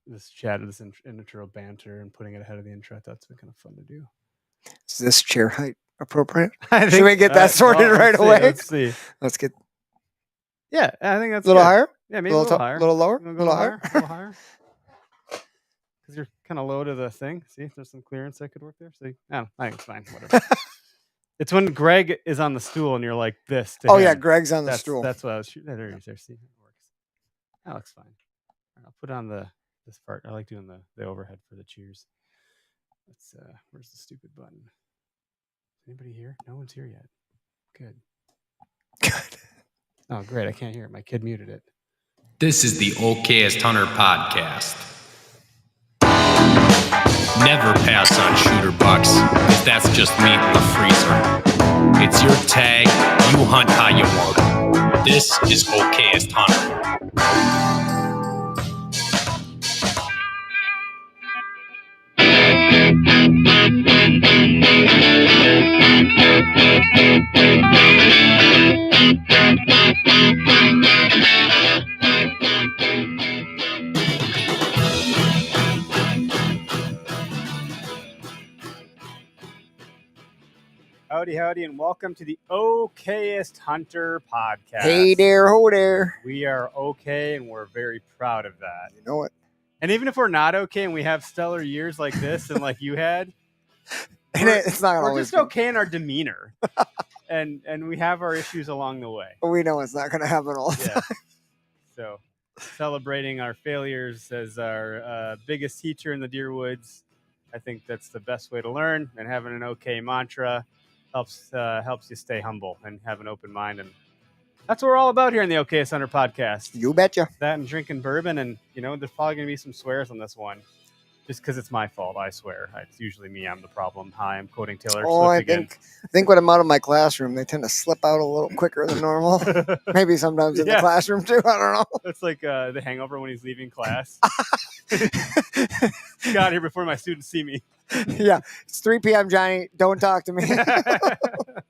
this chat, this intro banter, and putting it ahead of the intro. I thought it's been kind of fun to do. Is this chair height appropriate? Should we get that sorted right away? Let's see. Let's get. Yeah, I think that's a little good. higher. Yeah, maybe a little higher. A little lower. A little higher. A little higher. Because you're kind of low to the thing. See, if there's some clearance that could work there. See, I think it's fine. Whatever. It's when Greg is on the stool and you're like this. To him. Yeah, Greg's on the stool. That's what I was shooting. There, see, it works. That looks fine. Right, I'll put on this part. I like doing the overhead for the cheers. Let's. Where's the stupid button? Is anybody here? No one's here yet. Good. Oh, great! I can't hear it. My kid muted it. This is the Okayest Hunter podcast. Never pass on shooter bucks, because that's just meat in the freezer. It's your tag, you hunt how you want. This is Okayest Hunter. Howdy, and welcome to the Okayest Hunter podcast. Hey there, ho there. We are okay, and we're very proud of that. You know it. And even if we're not okay, and we have stellar years like this, and like you had, it's not we're just okay in our demeanor, and we have our issues along the way. We know it's not going to happen all the time. So, celebrating our failures as our biggest teacher in the deer woods, I think that's the best way to learn. And having an okay mantra helps you stay humble and have an open mind, and that's what we're all about here in the Okayest Hunter podcast. You betcha. That and drinking bourbon, and there's probably gonna be some swears on this one, just because it's my fault. I swear, it's usually me. I'm the problem. Hi, I'm quoting Taylor Swift again. I think when I'm out of my classroom, they tend to slip out a little quicker than normal. Maybe sometimes in the classroom too. I don't know. It's like the Hangover when he's leaving class. Get out of here before my students see me. Yeah, it's 3 p.m., Johnny. Don't talk to me.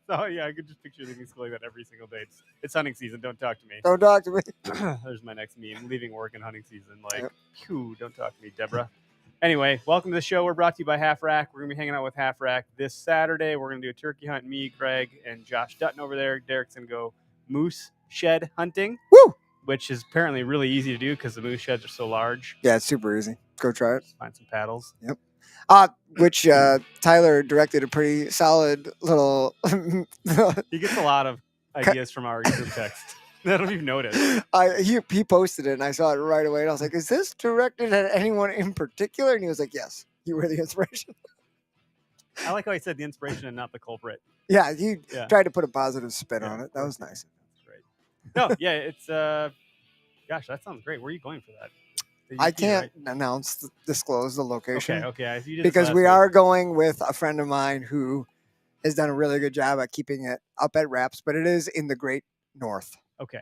Oh, yeah, I could just picture leaving school like that every single day. It's hunting season. Don't talk to me. Don't talk to me. There's my next meme. Leaving work in hunting season. Phew, don't talk to me, Deborah. Anyway, welcome to the show. We're brought to you by Half Rack. We're going to be hanging out with Half Rack this Saturday. We're going to do a turkey hunt. Me, Greg, and Josh Dutton over there. Derek's going to go moose shed hunting. Woo! Which is apparently really easy to do because the moose sheds are so large. Yeah, it's super easy. Go try it. Find some paddles. Yep. Which Tyler directed a pretty solid little. He gets a lot of ideas from our group text. I don't even notice. He posted it, and I saw it right away. And I was like, "Is this directed at anyone in particular?" And he was like, "Yes, you were the inspiration." I like how he said the inspiration and not the culprit. Yeah, he tried to put a positive spin on it. That was nice. Great. No, yeah, it's gosh, that sounds great. Where are you going for that? I can't disclose the location. Okay. Because we are going with a friend of mine who has done a really good job at keeping it up at wraps, but it is in the Great North. Okay.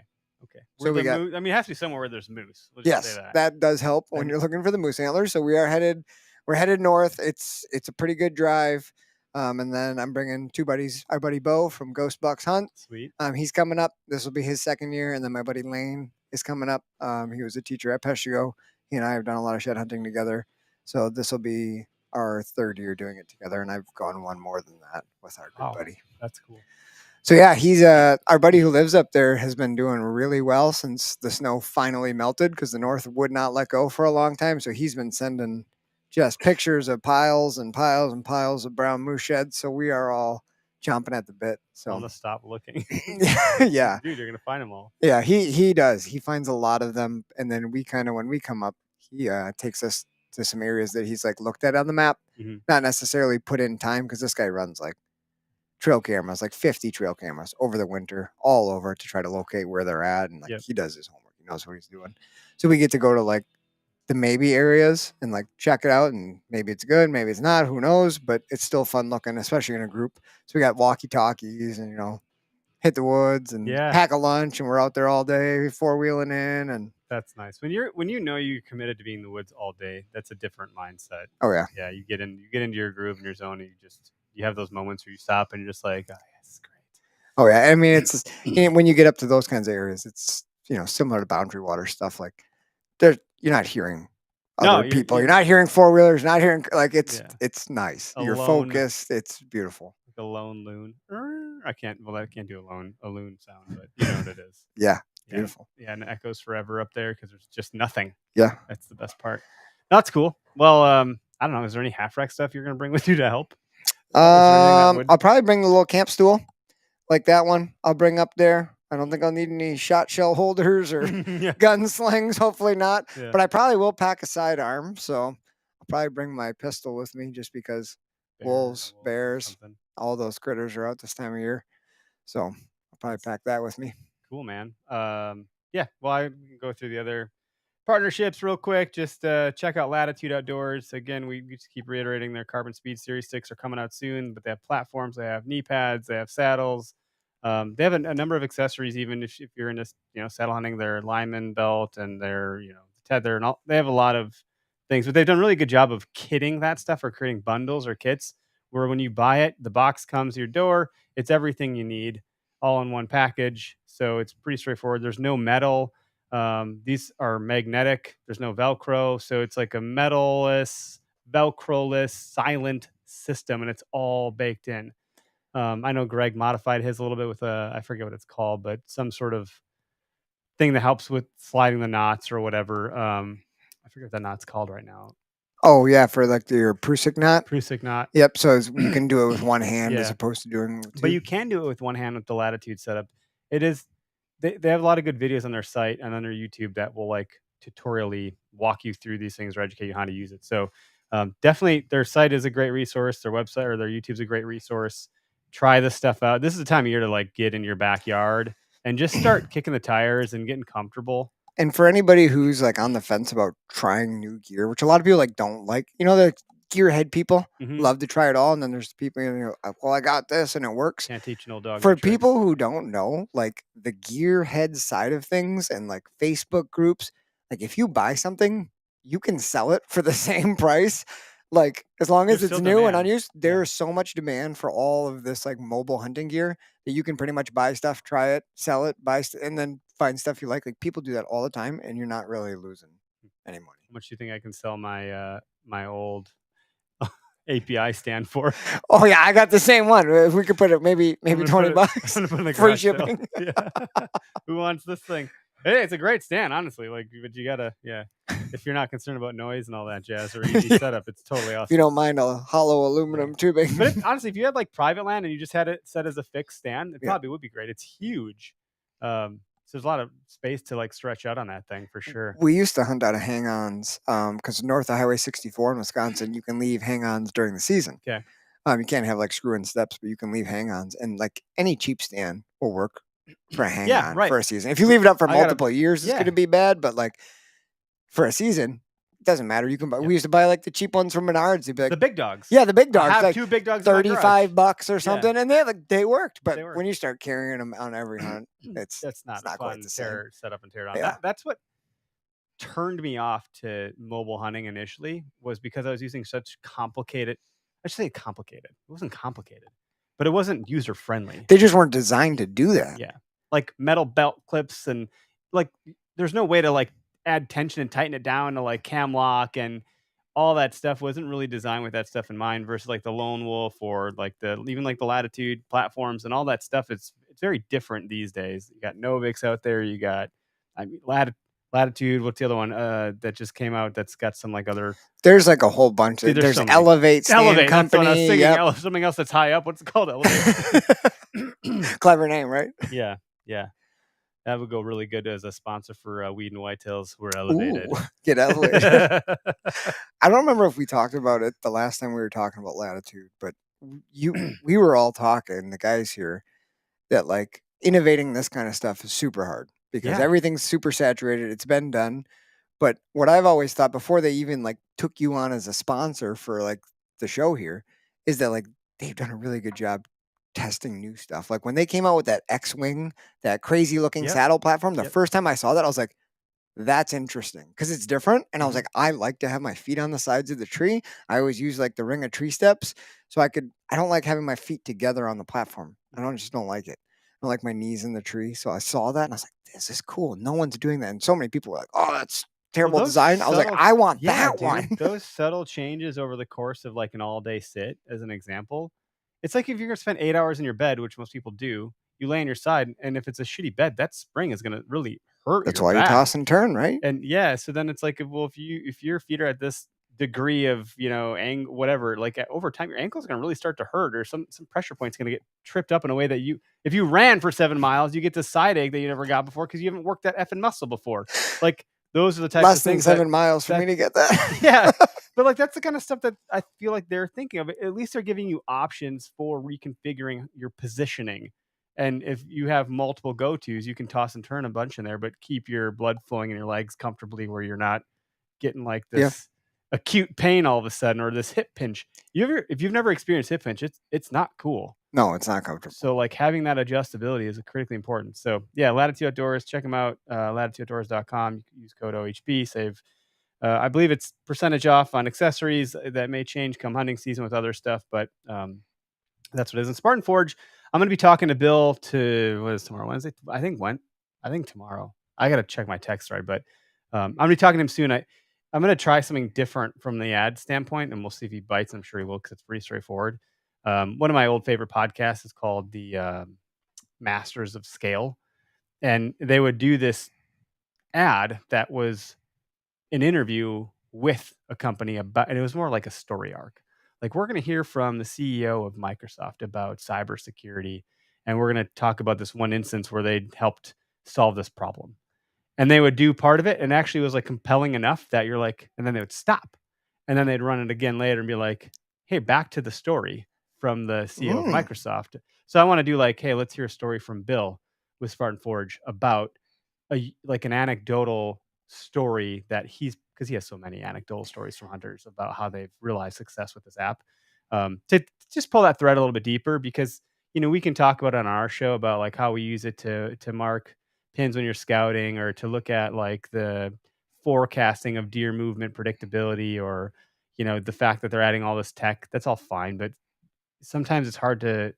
So we got. Moose, it has to be somewhere where there's moose. Yes, that does help when you're looking for the moose antlers. So we're headed north. It's a pretty good drive. And then I'm bringing two buddies. Our buddy Bo from Ghost Bucks Hunt. Sweet. He's coming up. This will be his second year, and then my buddy Lane is coming up. He was a teacher at Peshigo. He and I have done a lot of shed hunting together. So this will be our third year doing it together. And I've gone one more than that with our good buddy. That's cool. So yeah, he's our buddy who lives up there has been doing really well since the snow finally melted because the north would not let go for a long time. So he's been sending just pictures of piles and piles and piles of brown moose sheds. So we are all chomping at the bit. So I'll just stop looking. Yeah. Dude, you're going to find them all. Yeah, he does. He finds a lot of them. And then we kind of, when we come up, he takes us to some areas that he's like looked at on the map, not necessarily put in time because this guy runs like trail cameras, like 50 trail cameras over the winter, all over to try to locate where they're at. And he does his homework. He knows what he's doing. So we get to go to like the maybe areas and like check it out. And maybe it's good, maybe it's not, who knows, but it's still fun looking, especially in a group. So we got walkie talkies and, hit the woods and pack a lunch. And we're out there all day, 4-wheeling in. And that's nice. When you're you're committed to being in the woods all day, that's a different mindset. Oh yeah. Yeah. You get into your groove and your zone and you have those moments where you stop and you're just like, oh, yeah, this is great. Oh yeah. I mean, it's when you get up to those kinds of areas, it's, similar to boundary water stuff. Like you're not hearing other people. You're not hearing four-wheelers, not hearing like it's nice. You're focused. It's beautiful. Like a lone loon. I can't do a loon sound, but you know what it is. Yeah, beautiful. Yeah, and it echoes forever up there because there's just nothing. Yeah. That's the best part. That's cool. Well, I don't know. Is there any half rack stuff you're gonna bring with you to help? I'll probably bring the little camp stool, like that one. I'll bring up there. I don't think I'll need any shot shell holders or gun slings. Hopefully not. Yeah. But I probably will pack a sidearm. So I'll probably bring my pistol with me just because wolves, bears, all those critters are out this time of year. So I'll probably pack that with me. Cool, man. Yeah. Well, I can go through the other partnerships real quick. Just check out Latitude Outdoors. Again, we just keep reiterating their Carbon Speed Series sticks are coming out soon, but they have platforms, they have knee pads, they have saddles. They have a number of accessories. Even if you're into saddle hunting, their lineman belt and their tether and all. They have a lot of things, but they've done a really good job of kitting that stuff or creating bundles or kits where when you buy it, the box comes to your door. It's everything you need all in one package. So it's pretty straightforward. There's no metal. These are magnetic. There's no Velcro. So it's like a metal-less, Velcro-less, silent system, and it's all baked in. I know Greg modified his a little bit with I forget what it's called, but some sort of thing that helps with sliding the knots or whatever. I forget what that knot's called right now. Oh yeah, for like your Prusik knot. Prusik knot. Yep. So you can do it with one hand as opposed to doing two. But you can do it with one hand with the Latitude setup. It is. They have a lot of good videos on their site and on their YouTube that will like tutorially walk you through these things or educate you how to use it. So definitely their site is a great resource. Their website or their YouTube's a great resource. Try this stuff out. This is the time of year to like get in your backyard and just start kicking the tires and getting comfortable. And for anybody who's like on the fence about trying new gear, which a lot of people like don't like, the gearhead people love to try it all, and then there's people well, I got this and it works. Can't teach an old dog. For people who don't know, like the gearhead side of things and like Facebook groups, like if you buy something, you can sell it for the same price. Like as long as it's new and unused, there's so much demand for all of this like mobile hunting gear that you can pretty much buy stuff, try it, sell it, and then find stuff you like. Like people do that all the time, and you're not really losing any money. How much do you think I can sell my my old API stand for? Oh yeah, I got the same one. If we could put it maybe $20, free shipping. Who wants this thing? Hey, it's a great stand, honestly. Like, but you gotta, if you're not concerned about noise and all that jazz or easy setup, it's totally awesome. If you don't mind a hollow aluminum tubing. But honestly, if you had like private land and you just had it set as a fixed stand, it probably would be great. It's huge. So there's a lot of space to like stretch out on that thing for sure. We used to hunt out of hang-ons because north of Highway 64 in Wisconsin, you can leave hang-ons during the season. Okay. You can't have like screw-in steps, but you can leave hang-ons, and like any cheap stand will work for a hang-on for a season. If you leave it up for multiple years, it's going to be bad. But like for a season, it doesn't matter. You can buy. We used to buy like the cheap ones from Menards. They'd be like the big dogs. Yeah, the big dogs. I have like 2 big dogs. $35 or something, and they worked. But when you start carrying them on every hunt, that's not quite the same. Set up and tear down. That's what turned me off to mobile hunting initially, was because I was using such complicated. I should say complicated. It wasn't complicated, but it wasn't user friendly. They just weren't designed to do that. Yeah, like metal belt clips and like there's no way to like add tension and tighten it down to like cam lock, and all that stuff wasn't really designed with that stuff in mind. Versus like the Lone Wolf or like even the Latitude platforms and all that stuff. It's very different these days. You got Novix out there. You got Latitude. What's the other one that just came out? That's got some like other. There's like a whole bunch of. There's Elevate Stand Company. Something else that's high up. What's it called? Elevate. Clever name, right? Yeah. That would go really good as a sponsor for Weed and Whitetails. We're elevated. Ooh, get elevated. I don't remember if we talked about it the last time we were talking about Latitude, but we were all talking, the guys here, that like innovating this kind of stuff is super hard because everything's super saturated. It's been done. But what I've always thought before they even like took you on as a sponsor for like the show here is that like they've done a really good job testing new stuff. Like when they came out with that X-Wing, that crazy looking saddle platform, the first time I saw that, I was like, that's interesting because it's different. And I was like, I like to have my feet on the sides of the tree. I always use like the ring of tree steps. So I don't like having my feet together on the platform. I just don't like it. I don't like my knees in the tree. So I saw that and I was like, this is cool. No one's doing that. And so many people were like, oh, that's terrible those design. I was like, subtle- I want yeah, that dude, one. Those subtle changes over the course of like an all-day sit, as an example, it's like if you're gonna spend 8 hours in your bed, which most people do, you lay on your side, and if it's a shitty bed, that spring is gonna really hurt That's your why you back. toss and turn, right? And yeah, so then it's like, well, if your feet are at this degree of, whatever, like over time, your ankle's gonna really start to hurt, or some pressure point's gonna get tripped up in a way that if you ran for 7 miles, you get this side ache that you never got before because you haven't worked that effing muscle before. Like those are the types Less of than things 7 miles for me to get that. yeah. But like that's the kind of stuff that I feel like they're thinking of. At least they're giving you options for reconfiguring your positioning. And if you have multiple go-tos, you can toss and turn a bunch in there, but keep your blood flowing in your legs comfortably where you're not getting like this acute pain all of a sudden, or this hip pinch. If you've never experienced hip pinch, it's not cool. No, it's not comfortable. So like having that adjustability is critically important. So yeah, Latitude Outdoors, check them out. Latitudeoutdoors.com. You can use code OHB, save. I believe it's percentage off on accessories. That may change come hunting season with other stuff, but that's what it is. In Spartan Forge, I'm going to be talking to Bill what is tomorrow? Wednesday? I think tomorrow. I got to check my text right, but I'm going to be talking to him soon. I'm going to try something different from the ad standpoint, and we'll see if he bites. I'm sure he will because it's pretty straightforward. One of my old favorite podcasts is called the Masters of Scale, and they would do this ad that was an interview with a company about, and it was more like a story arc. Like, we're going to hear from the CEO of Microsoft about cybersecurity, and we're going to talk about this one instance where they helped solve this problem. And they would do part of it, and actually it was like compelling enough that you're like, and then they would stop, and then they'd run it again later and be like, hey, back to the story from the CEO of Microsoft. So I want to do like, hey, let's hear a story from Bill with Spartan Forge about an anecdotal story that because he has so many anecdotal stories from hunters about how they've realized success with this app. To just pull that thread a little bit deeper, because we can talk about it on our show about like how we use it to mark pins when you're scouting, or to look at like the forecasting of deer movement predictability, or the fact that they're adding all this tech. That's all fine, but sometimes it's hard to,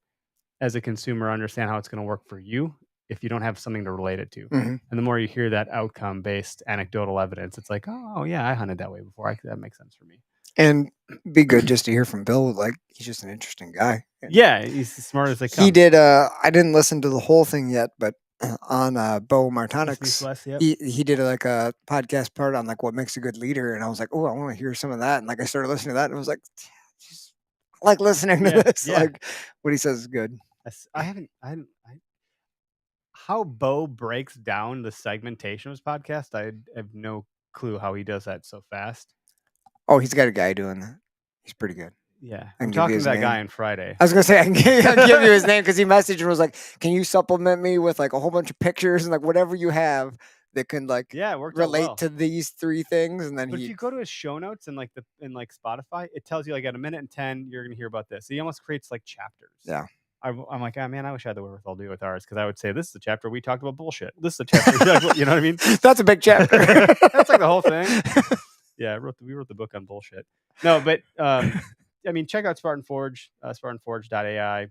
as a consumer, understand how it's going to work for you if you don't have something to relate it to. Mm-hmm. And the more you hear that outcome-based anecdotal evidence, it's like, oh yeah, I hunted that way before. That makes sense for me. And be good just to hear from Bill. Like, he's just an interesting guy. And yeah, he's as smart as they come. He did. I didn't listen to the whole thing yet, but on Bo Martonik's, Yep. he did like a podcast part on like what makes a good leader, and I was like, oh, I want to hear some of that. And like I started listening to that, and I was like, just like listening to this. Yeah. Like what he says is good. How Bo breaks down the segmentation of his podcast, I have no clue how he does that so fast. Oh, he's got a guy doing that. He's pretty good. Yeah, I'm talking to that guy on Friday. I was gonna say I can give you his name because he messaged and was like, "Can you supplement me with like a whole bunch of pictures and like whatever you have that can like relate to these 3 things?" And then if you go to his show notes and like Spotify, it tells you like at 1:10 you're gonna hear about this. He almost creates like chapters. Yeah. I'm like, oh man, I wish I had the wherewithal to do with ours, because I would say this is the chapter we talked about bullshit. This is the chapter, you know what I mean? That's a big chapter. That's like the whole thing. Yeah, we wrote the book on bullshit. No, but I mean, check out Spartan Forge, SpartanForge.ai.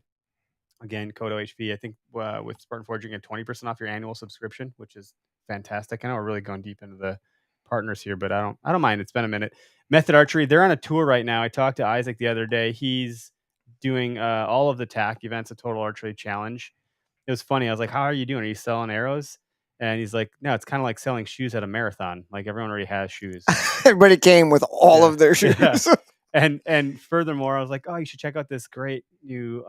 Again, code OHP. I think with Spartan Forge, you get 20% off your annual subscription, which is fantastic. I know we're really going deep into the partners here, but I don't mind. It's been a minute. Method Archery, they're on a tour right now. I talked to Isaac the other day. He's doing all of the TAC events, a Total Archery Challenge. It was funny. I was like, how are you doing? Are you selling arrows? And he's like, no, it's kind of like selling shoes at a marathon. Like, everyone already has shoes. Everybody came with all of their shoes. Yeah. And furthermore, I was like, oh, you should check out this great new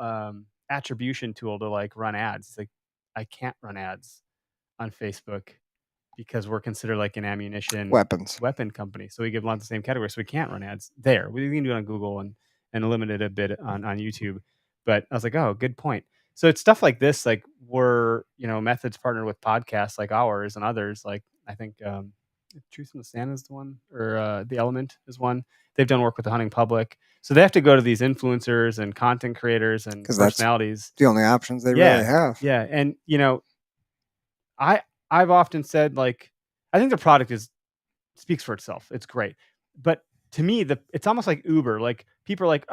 attribution tool to like run ads. It's like, I can't run ads on Facebook because we're considered like an ammunition weapon company. So we give lots of the same categories. So we can't run ads there. We can do it on Google and limit it a bit on YouTube. But I was like, oh, good point. So it's stuff like this, like we're, Methods partnered with podcasts like ours and others. Like I think Truth from the Stand is the one, or The Element is one. They've done work with the hunting public. So they have to go to these influencers and content creators and personalities. That's the only options they really have. Yeah. And, I've often said, like, I think the product speaks for itself. It's great. But to me, it's almost like Uber. Like, people are like,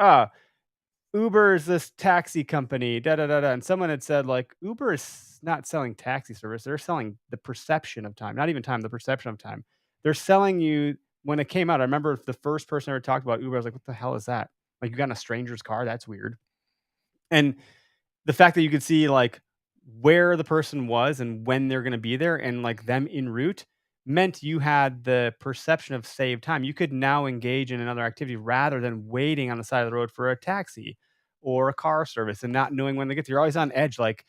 Uber is this taxi company, And someone had said, like, Uber is not selling taxi service. They're selling the perception of time, not even time, the perception of time. they're selling you when it came out. I remember the first person I ever talked about Uber, I was like, what the hell is that? Like, you got in a stranger's car? That's weird. And the fact that you could see like where the person was and when they're going to be there and like them en route meant you had the perception of saved time. You could now engage in another activity rather than waiting on the side of the road for a taxi or a car service and not knowing when they get there. You're always on edge. Like,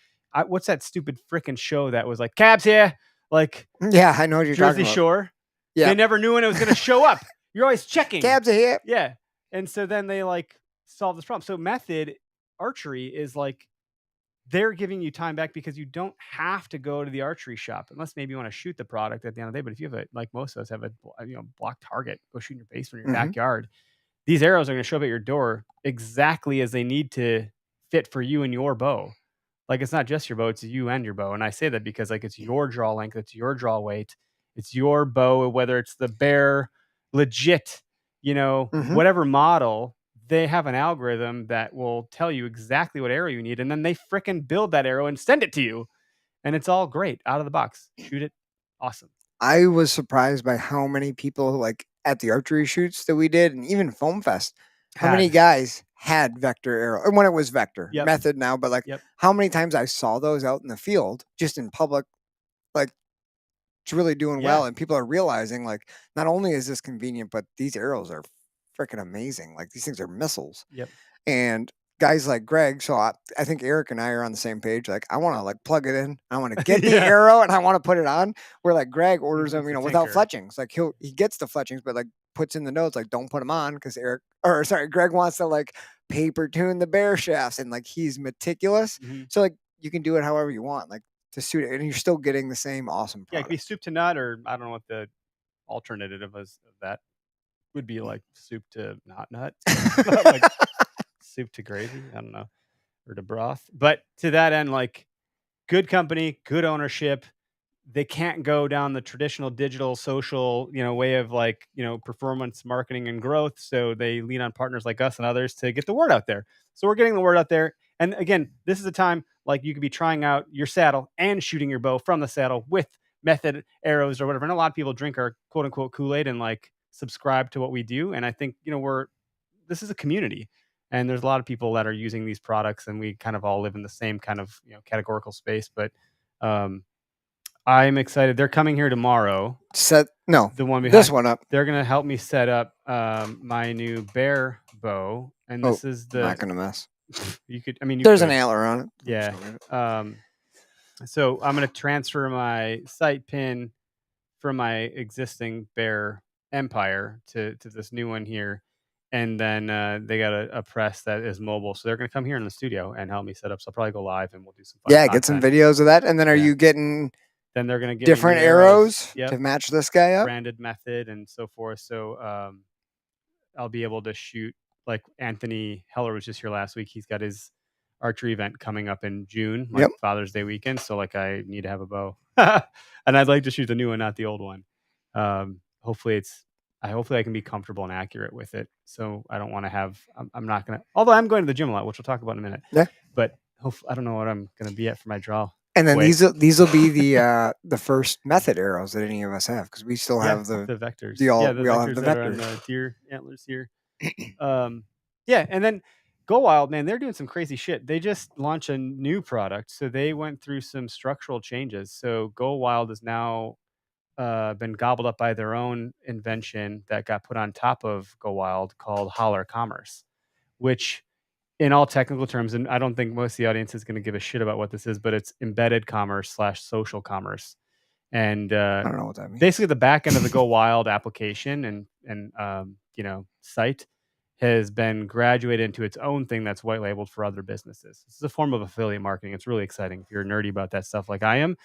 what's that stupid freaking show that was like cabs here? Like, Yeah, I know what you're Jersey talking about. Shore. Yeah. They never knew when it was going to show up. You're always checking. Cabs are here. Yeah. And so then they like solve this problem. So method archery is like they're giving you time back because you don't have to go to the archery shop unless maybe you want to shoot the product at the end of the day. But if you have like most of us have a block target, go shoot in your basement or your backyard. These arrows are going to show up at your door exactly as they need to fit for you and your bow. Like, it's not just your bow, it's you and your bow. And I say that because like it's your draw length, it's your draw weight, it's your bow, whether it's the Bear legit, whatever model, they have an algorithm that will tell you exactly what arrow you need. And then they fricking build that arrow and send it to you. And it's all great out of the box. Shoot it. Awesome. I was surprised by how many people like at the archery shoots that we did and even Foam Fest, how many guys had vector arrow and when it was vector method now, but like how many times I saw those out in the field just in public, like it's really doing well. And people are realizing like, not only is this convenient, but these arrows are freaking amazing. Like these things are missiles. And guys like Greg, so I think Eric and I are on the same page. Like I want to like plug it in. I want to get the arrow and I want to put it on. Where like Greg orders them, without fletchings. Like he gets the fletchings, but like puts in the notes like don't put them on because Greg wants to like paper tune the Bear shafts and like he's meticulous. So like you can do it however you want, like to suit it, and you're still getting the same awesome product. Yeah, it could be soup to nut, or I don't know what the alternative of that would be, like soup to not nut. Like, soup to gravy, I don't know, or to broth. But to that end, like good company, good ownership. They can't go down the traditional digital social, way of like, performance marketing and growth. So they lean on partners like us and others to get the word out there. So we're getting the word out there. And again, this is a time like you could be trying out your saddle and shooting your bow from the saddle with method arrows or whatever. And a lot of people drink our quote unquote Kool-Aid and like subscribe to what we do. And I think, this is a community. And there's a lot of people that are using these products, and we kind of all live in the same kind of categorical space. But I'm excited. They're coming here tomorrow. The one behind this one up. They're gonna help me set up my new Bear bow, and this is the. Not gonna mess. You could. There's an antler on it. Yeah. So I'm gonna transfer my sight pin from my existing Bear Empire to this new one here. And then they got a press that is mobile. So they're going to come here in the studio and help me set up. So I'll probably go live and we'll do some fun content. Get some videos of that. And then are you getting then they're going to get different arrows to match this guy up? Branded method and so forth. So I'll be able to shoot like Anthony Heller was just here last week. He's got his archery event coming up in June, like Father's Day weekend. So like I need to have a bow. And I'd like to shoot the new one, not the old one. Hopefully I can be comfortable and accurate with it. So I don't want to have, I'm not going to, although I'm going to the gym a lot, which we'll talk about in a minute. Yeah. But I don't know what I'm going to be at for my draw. And then these will be the first method arrows that any of us have, because we still have the vectors. We all have the vectors. The deer antlers here. And then Go Wild, man, they're doing some crazy shit. They just launched a new product. So they went through some structural changes. So Go Wild is now been gobbled up by their own invention that got put on top of Go Wild called Holler Commerce, which in all technical terms, and I don't think most of the audience is going to give a shit about what this is, but it's embedded commerce / social commerce. And I don't know what that means. Basically the back end of the Go Wild application and site has been graduated into its own thing that's white labeled for other businesses. This is a form of affiliate marketing. It's really exciting if you're nerdy about that stuff like I am.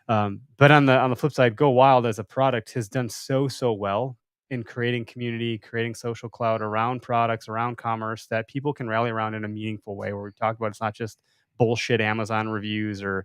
But on the flip side, Go Wild as a product has done so well in creating community, creating social cloud around products, around commerce that people can rally around in a meaningful way, where we talked about it's not just bullshit Amazon reviews or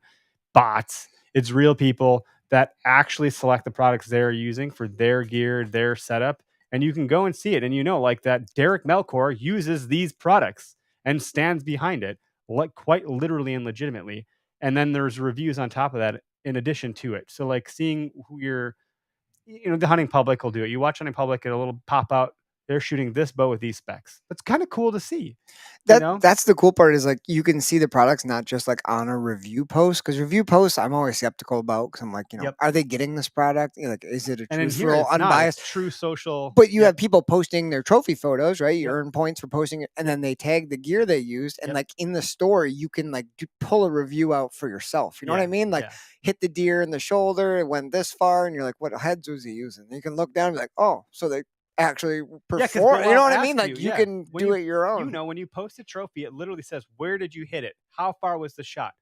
bots. It's real people that actually select the products they're using for their gear, their setup. And you can go and see it. And like that Derek Melkor uses these products and stands behind it, like quite literally and legitimately. And then there's reviews on top of that in addition to it. So like seeing who the hunting public will do it. You watch hunting public, and a little pop out. They're shooting this bow with these specs. That's kind of cool to see. That's the cool part is like you can see the products not just like on a review post, because review posts I'm always skeptical about because I'm like, Yep. are they getting this product? Like, is it a And in here, truthful, it's not. unbiased, It's true social? But you have people posting their trophy photos, right? You Yep. earn points for posting it, and then they tag the gear they used, and Yep. like in the store, you can like pull a review out for yourself. You know what I mean? Like hit the deer in the shoulder, it went this far, and you're like, what heads was he using? And you can look down and be like, oh, so they actually perform. You know what I mean? Like you can do it your own. When you post a trophy, it literally says, where did you hit it? How far was the shot?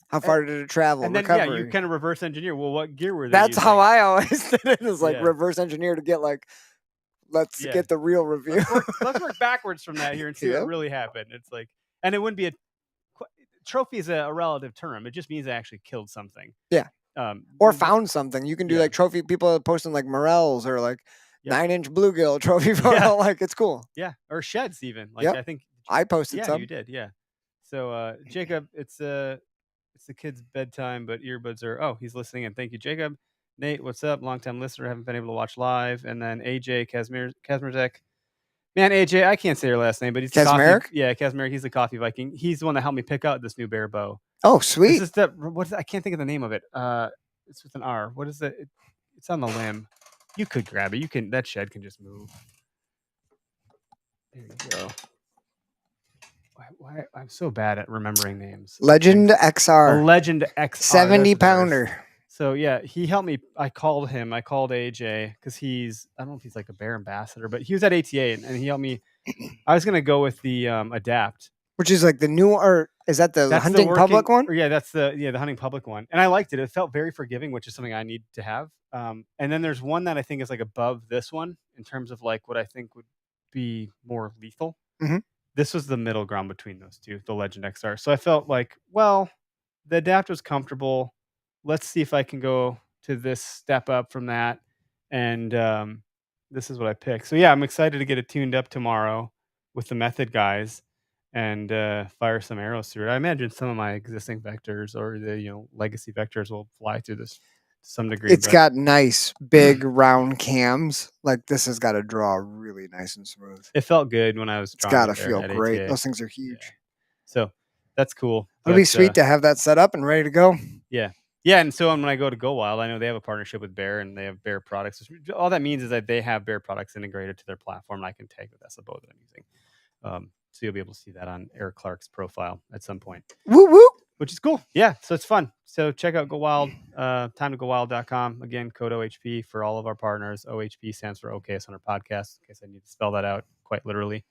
How far did it travel? And then recovery. you kind of reverse engineer. Well, what gear were they That's using? how I always did it. Is like reverse engineer to get like, let's get the real review. Let's work backwards from that here and see what really happened. It's like, and it wouldn't be trophy is a relative term. It just means I actually killed something. Yeah. Or found something. You can do like trophy. People are posting like morels or like 9-inch bluegill trophy photo. Like it's cool. Yeah. Or sheds even. Like I think I posted some. Yeah, you did. Yeah. So Jacob, it's the kid's bedtime, but earbuds are. Oh, he's listening in. Thank you, Jacob. Nate, what's up? Longtime listener. Haven't been able to watch live. And then AJ Kazmierzek. Man, AJ, I can't say your last name, but he's Kazmierek? Yeah, Kazmierek. He's the coffee Viking. He's the one that helped me pick out this new bear bow. Oh, sweet. This is I can't think of the name of it. It's with an R. What is it? It's on the limb. You could grab it. That shed can just move. There you go. Why I'm so bad at remembering names. Legend XR. A Legend XR. 70 pounder. So yeah, he helped me. I called him. I called AJ because I don't know if he's like a bear ambassador, but he was at ATA and he helped me. I was gonna go with the Adapt, which is like the new, or is that the hunting public one? Yeah, that's the hunting public one, and I liked it. It felt very forgiving, which is something I need to have. And then there's one that I think is like above this one in terms of like what I think would be more lethal. Mm-hmm. This was the middle ground between those two, the Legend XR. So I felt like, well, the Adapt was comfortable. Let's see if I can go to this step up from that. And this is what I picked. So yeah, I'm excited to get it tuned up tomorrow with the Method guys and fire some arrows through it. I imagine some of my existing vectors or the legacy vectors will fly through this to some degree. It's got nice big round cams. Like this has got to draw really nice and smooth. It felt good when I was. It's got to feel great. Those things are huge. Yeah. So that's cool. It'll be sweet to have that set up and ready to go. Yeah. Yeah, and so when I go to Go Wild, I know they have a partnership with Bear and they have Bear products. All that means is that they have Bear products integrated to their platform, and I can tag that that's the bow that I'm using. So you'll be able to see that on Eric Clark's profile at some point. Woo woo! Which is cool. Yeah, so it's fun. So check out Go Wild, timetogowild.com. Again, code OHP for all of our partners. OHP stands for OKS on our podcast, in case I need to spell that out quite literally.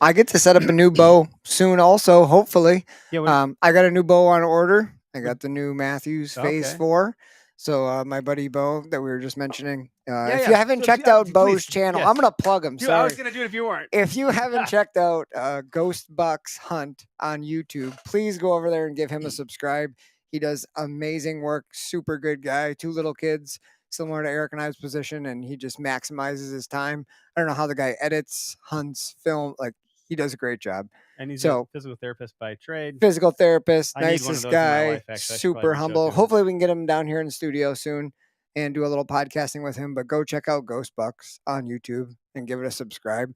I get to set up a new bow soon also, hopefully. Yeah, I got a new bow on order. I got the new Matthews Phase 4. So my buddy Bo that we were just mentioning, if you haven't checked out Bo's channel, I'm going to plug him. Dude, I was going to do it if you weren't. If you haven't checked out Ghost Bucks Hunt on YouTube, please go over there and give him a subscribe. He does amazing work. Super good guy. 2 little kids, similar to Eric and I's position, and he just maximizes his time. I don't know how the guy edits, hunts, film. Like, he does a great job. And he's a physical therapist by trade. Physical therapist, nicest guy, super humble. Hopefully we can get him down here in the studio soon and do a little podcasting with him. But go check out Ghost Bucks on YouTube and give it a subscribe.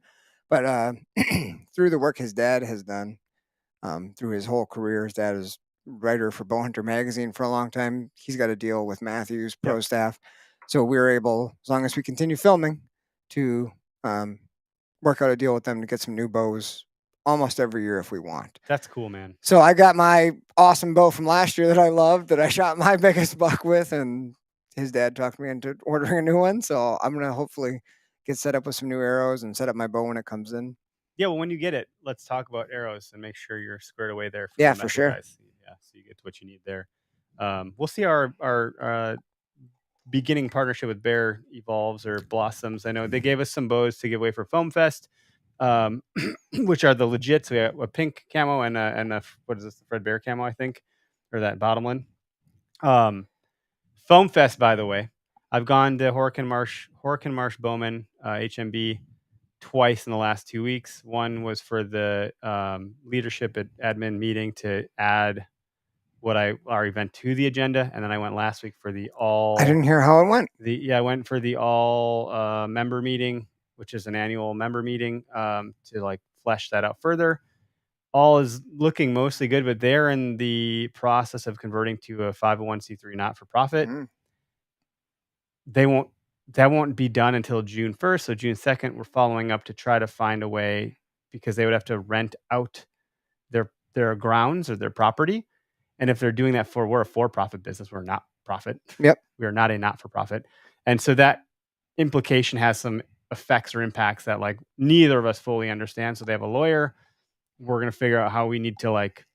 But through the work his dad has done, through his whole career, his dad is writer for Bowhunter magazine for a long time. He's got a deal with Matthews Pro Staff. So we were able, as long as we continue filming, to work out a deal with them to get some new bows almost every year if we want. That's cool, man. So I got my awesome bow from last year that I loved, that I shot my biggest buck with, and his dad talked me into ordering a new one. So I'm going to hopefully get set up with some new arrows and set up my bow when it comes in. Yeah, well, when you get it, let's talk about arrows and make sure you're squared away there. For sure. Guys. Yeah, so you get what you need there. We'll see our beginning partnership with Bear evolves or blossoms. I know they gave us some bows to give away for Foam Fest, which are the legits. We have a pink camo and a what is this, the Fred Bear camo, I think, or that bottom one. Foam Fest, by the way, I've gone to Horican Marsh Bowman HMB twice in the last 2 weeks. One was for the leadership at admin meeting to add our event to the agenda, and then I went last week for the all. I didn't hear how it went. I went for the all member meeting, which is an annual member meeting, to like flesh that out further. All is looking mostly good, but they're in the process of converting to a 501c3 not-for-profit. That won't be done until June 1st. So June 2nd, we're following up to try to find a way, because they would have to rent out their grounds or their property. And if they're doing that we're a for-profit business, we're not profit. Yep. We are not a not-for-profit. And so that implication has some effects or impacts that like neither of us fully understand. So they have a lawyer. We're going to figure out how we need to like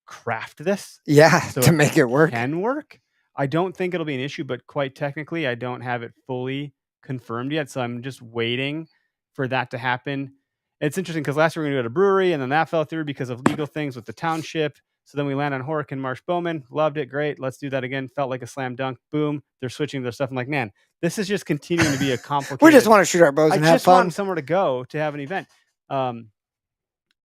craft this. Yeah, so to make it work. Can work. I don't think it'll be an issue, but quite technically, I don't have it fully confirmed yet. So I'm just waiting for that to happen. It's interesting because last year we were going to go to a brewery, and then that fell through because of legal things with the township. So then we land on Horick and Marsh Bowman. Loved it. Great. Let's do that again. Felt like a slam dunk. Boom. They're switching their stuff. I'm like, man, this is just continuing to be a complicated. We just want to shoot our bows and have fun. I just want somewhere to go to have an event.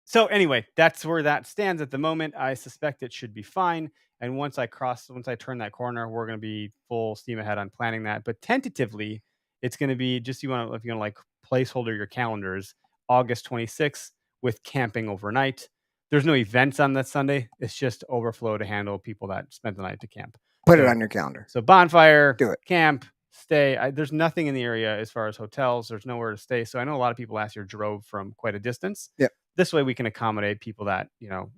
So anyway, that's where that stands at the moment. I suspect it should be fine. And once I turn that corner, we're going to be full steam ahead on planning that. But tentatively, it's going to be just if you want to like placeholder your calendars, August 26th with camping overnight. There's no events on that Sunday. It's just overflow to handle people that spent the night to camp. Put it on your calendar. So bonfire, do it, camp, stay. There's nothing in the area as far as hotels. There's nowhere to stay. So I know a lot of people last year drove from quite a distance. Yep. This way we can accommodate people that,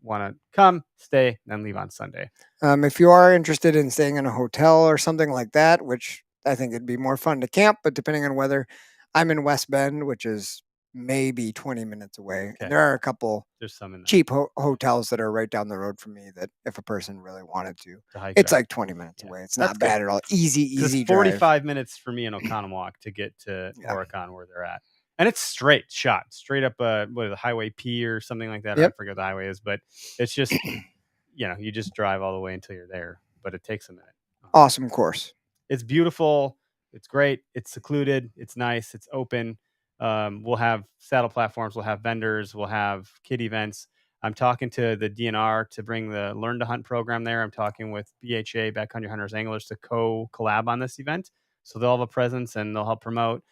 want to come, stay, and then leave on Sunday. If you are interested in staying in a hotel or something like that, which I think it'd be more fun to camp, but depending on weather, I'm in West Bend, which is maybe 20 minutes away. Okay. And there are a couple cheap hotels that are right down the road from me that if a person really wanted to it's like 20 minutes away. It's not bad at all. Easy 45 drive. minutes for me in Oconomowoc to get to Oregon where they're at. And it's straight up, what is it, Highway P or something like that. Yep. I forget what the highway is, but it's just, you just drive all the way until you're there, but it takes a minute. Awesome course. It's beautiful. It's great. It's secluded. It's nice. It's open. We'll have saddle platforms. We'll have vendors. We'll have kid events. I'm talking to the DNR to bring the Learn to Hunt program there. I'm talking with BHA, Backcountry Hunters Anglers, to collab on this event. So they'll have a presence and they'll help promote.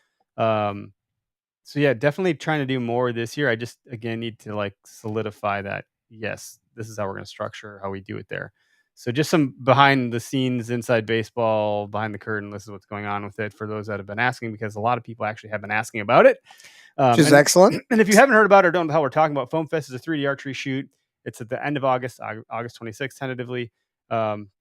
So yeah, definitely trying to do more this year. I just, again, need to like solidify that, yes, this is how we're going to structure how we do it there. So just some behind the scenes, inside baseball, behind the curtain. This is what's going on with it for those that have been asking, because a lot of people actually have been asking about it. Which is excellent. And if you haven't heard about it or don't know how we're talking about, Foam Fest is a 3D archery shoot. It's at the end of August 26th, tentatively.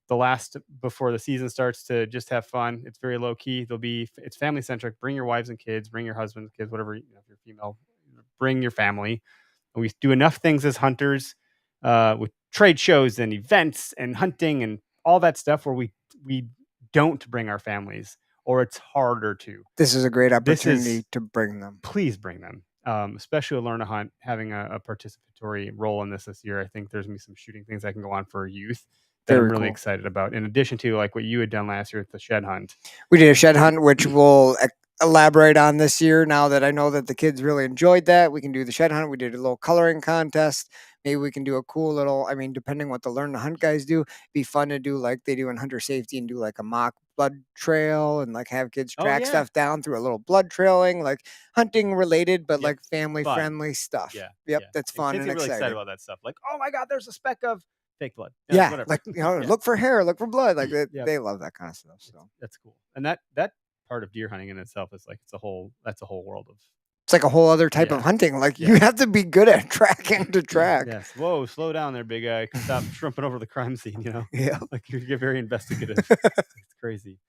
The last before the season starts, to just have fun. It's very low key. It's family centric. Bring your wives and kids, bring your husbands, kids, whatever, if you're female, bring your family. And we do enough things as hunters, with trade shows and events and hunting and all that stuff, where we don't bring our families, or it's harder to. This is a great opportunity to bring them. Please bring them. Especially Learn to Hunt, having a participatory role in this year. I think there's going to be some shooting things that can go on for youth that I'm really excited about, in addition to like what you had done last year with the shed hunt. We did a shed hunt, which we'll elaborate on this year. Now that I know that the kids really enjoyed that, we can do the shed hunt. We did a little coloring contest. Maybe we can do a cool little, depending what the Learn to Hunt guys do, be fun to do like they do in hunter safety, and do like a mock blood trail and like have kids track stuff down through a little blood trailing, like hunting related, but like family friendly stuff. That's fun and really exciting. Excited about that stuff. Like, oh my God, there's a speck of fake blood. Whatever. Like, look for hair, look for blood. Like they love that kind of stuff. So that's cool. And that part of deer hunting in itself is like, that's a whole world of. It's like a whole other type of hunting. Like you have to be good at tracking to track. Yes. Whoa, slow down there, big guy. Stop shrimping over the crime scene, Yeah. Like you get very investigative. It's crazy.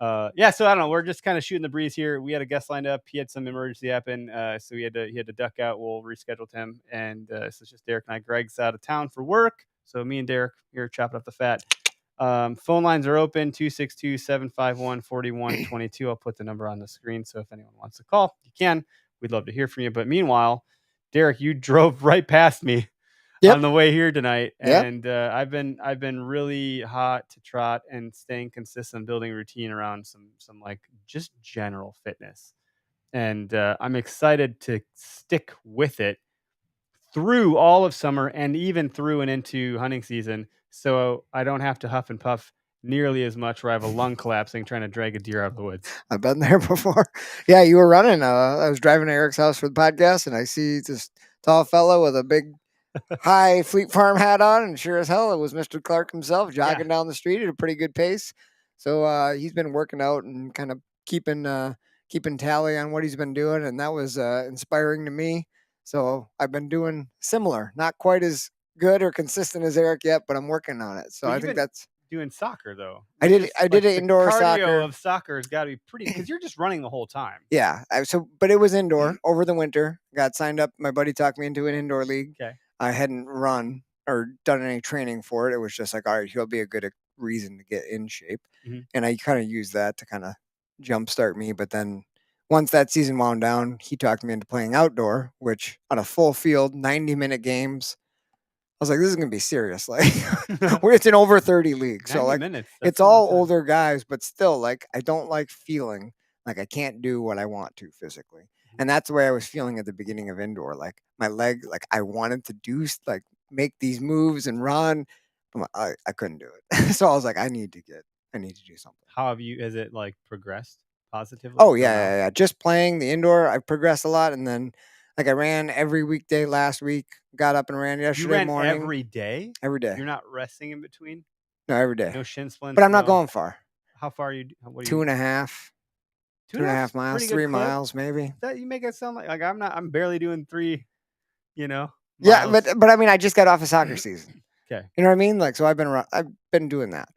So I don't know. We're just kind of shooting the breeze here. We had a guest lined up. He had some emergency happen. So he had to duck out. We'll reschedule him. And so it's just Derek and I. Greg's out of town for work. So me and Derek here chopping up the fat. Phone lines are open, 262-751-4122. I'll put the number on the screen. So if anyone wants to call, you can. We'd love to hear from you. But meanwhile, Derek, you drove right past me on the way here tonight. And I've been really hot to trot and staying consistent, building routine around some like just general fitness. And I'm excited to stick with it through all of summer and even through and into hunting season. so I don't have to huff and puff nearly as much where I have a lung collapsing trying to drag a deer out of the woods. I've been there before. Yeah, you were running. I was driving to Eric's house for the podcast, and I see this tall fellow with a big high Fleet Farm hat on, and sure as hell, it was Mr. Clark himself jogging down the street at a pretty good pace. So he's been working out and kind of keeping tally on what he's been doing, and that was inspiring to me. So I've been doing similar, not quite as good or consistent as Eric yet, but I'm working on it. So But I you've think been that's doing soccer though. I did The indoor cardio soccer. of soccer has got to be pretty because you're just running the whole time. Yeah. But it was indoor over the winter. Got signed up. My buddy talked me into an indoor league. Okay. I hadn't run or done any training for it. It was just like, all right, he'll be a good reason to get in shape. And I kind of used that to kind of jumpstart me. But then once that season wound down, he talked me into playing outdoor, which on a full field, 90-minute games, I was like, this is going to be serious. Like, it's an over 30 league. So, like, minutes, it's all older guys, but still, like, I don't like feeling like I can't do what I want to physically. And that's the way I was feeling at the beginning of indoor. Like, my leg, like, I wanted to do, like, make these moves and run. But I couldn't do it. So I was like, I need to do something. Has it like progressed positively? Oh, yeah. Just playing the indoor, I've progressed a lot. And then, like, I ran every weekday last week. Got up and ran yesterday morning. Every day? Every day. You're not resting in between? No, every day. No shin splints? But I'm not going far. How far are you? 2.5. 2.5 miles, 3 miles maybe. You make it sound like I'm barely doing 3, miles. Yeah, but I mean, I just got off a soccer season. Okay. You know what I mean? Like, so I've been doing that.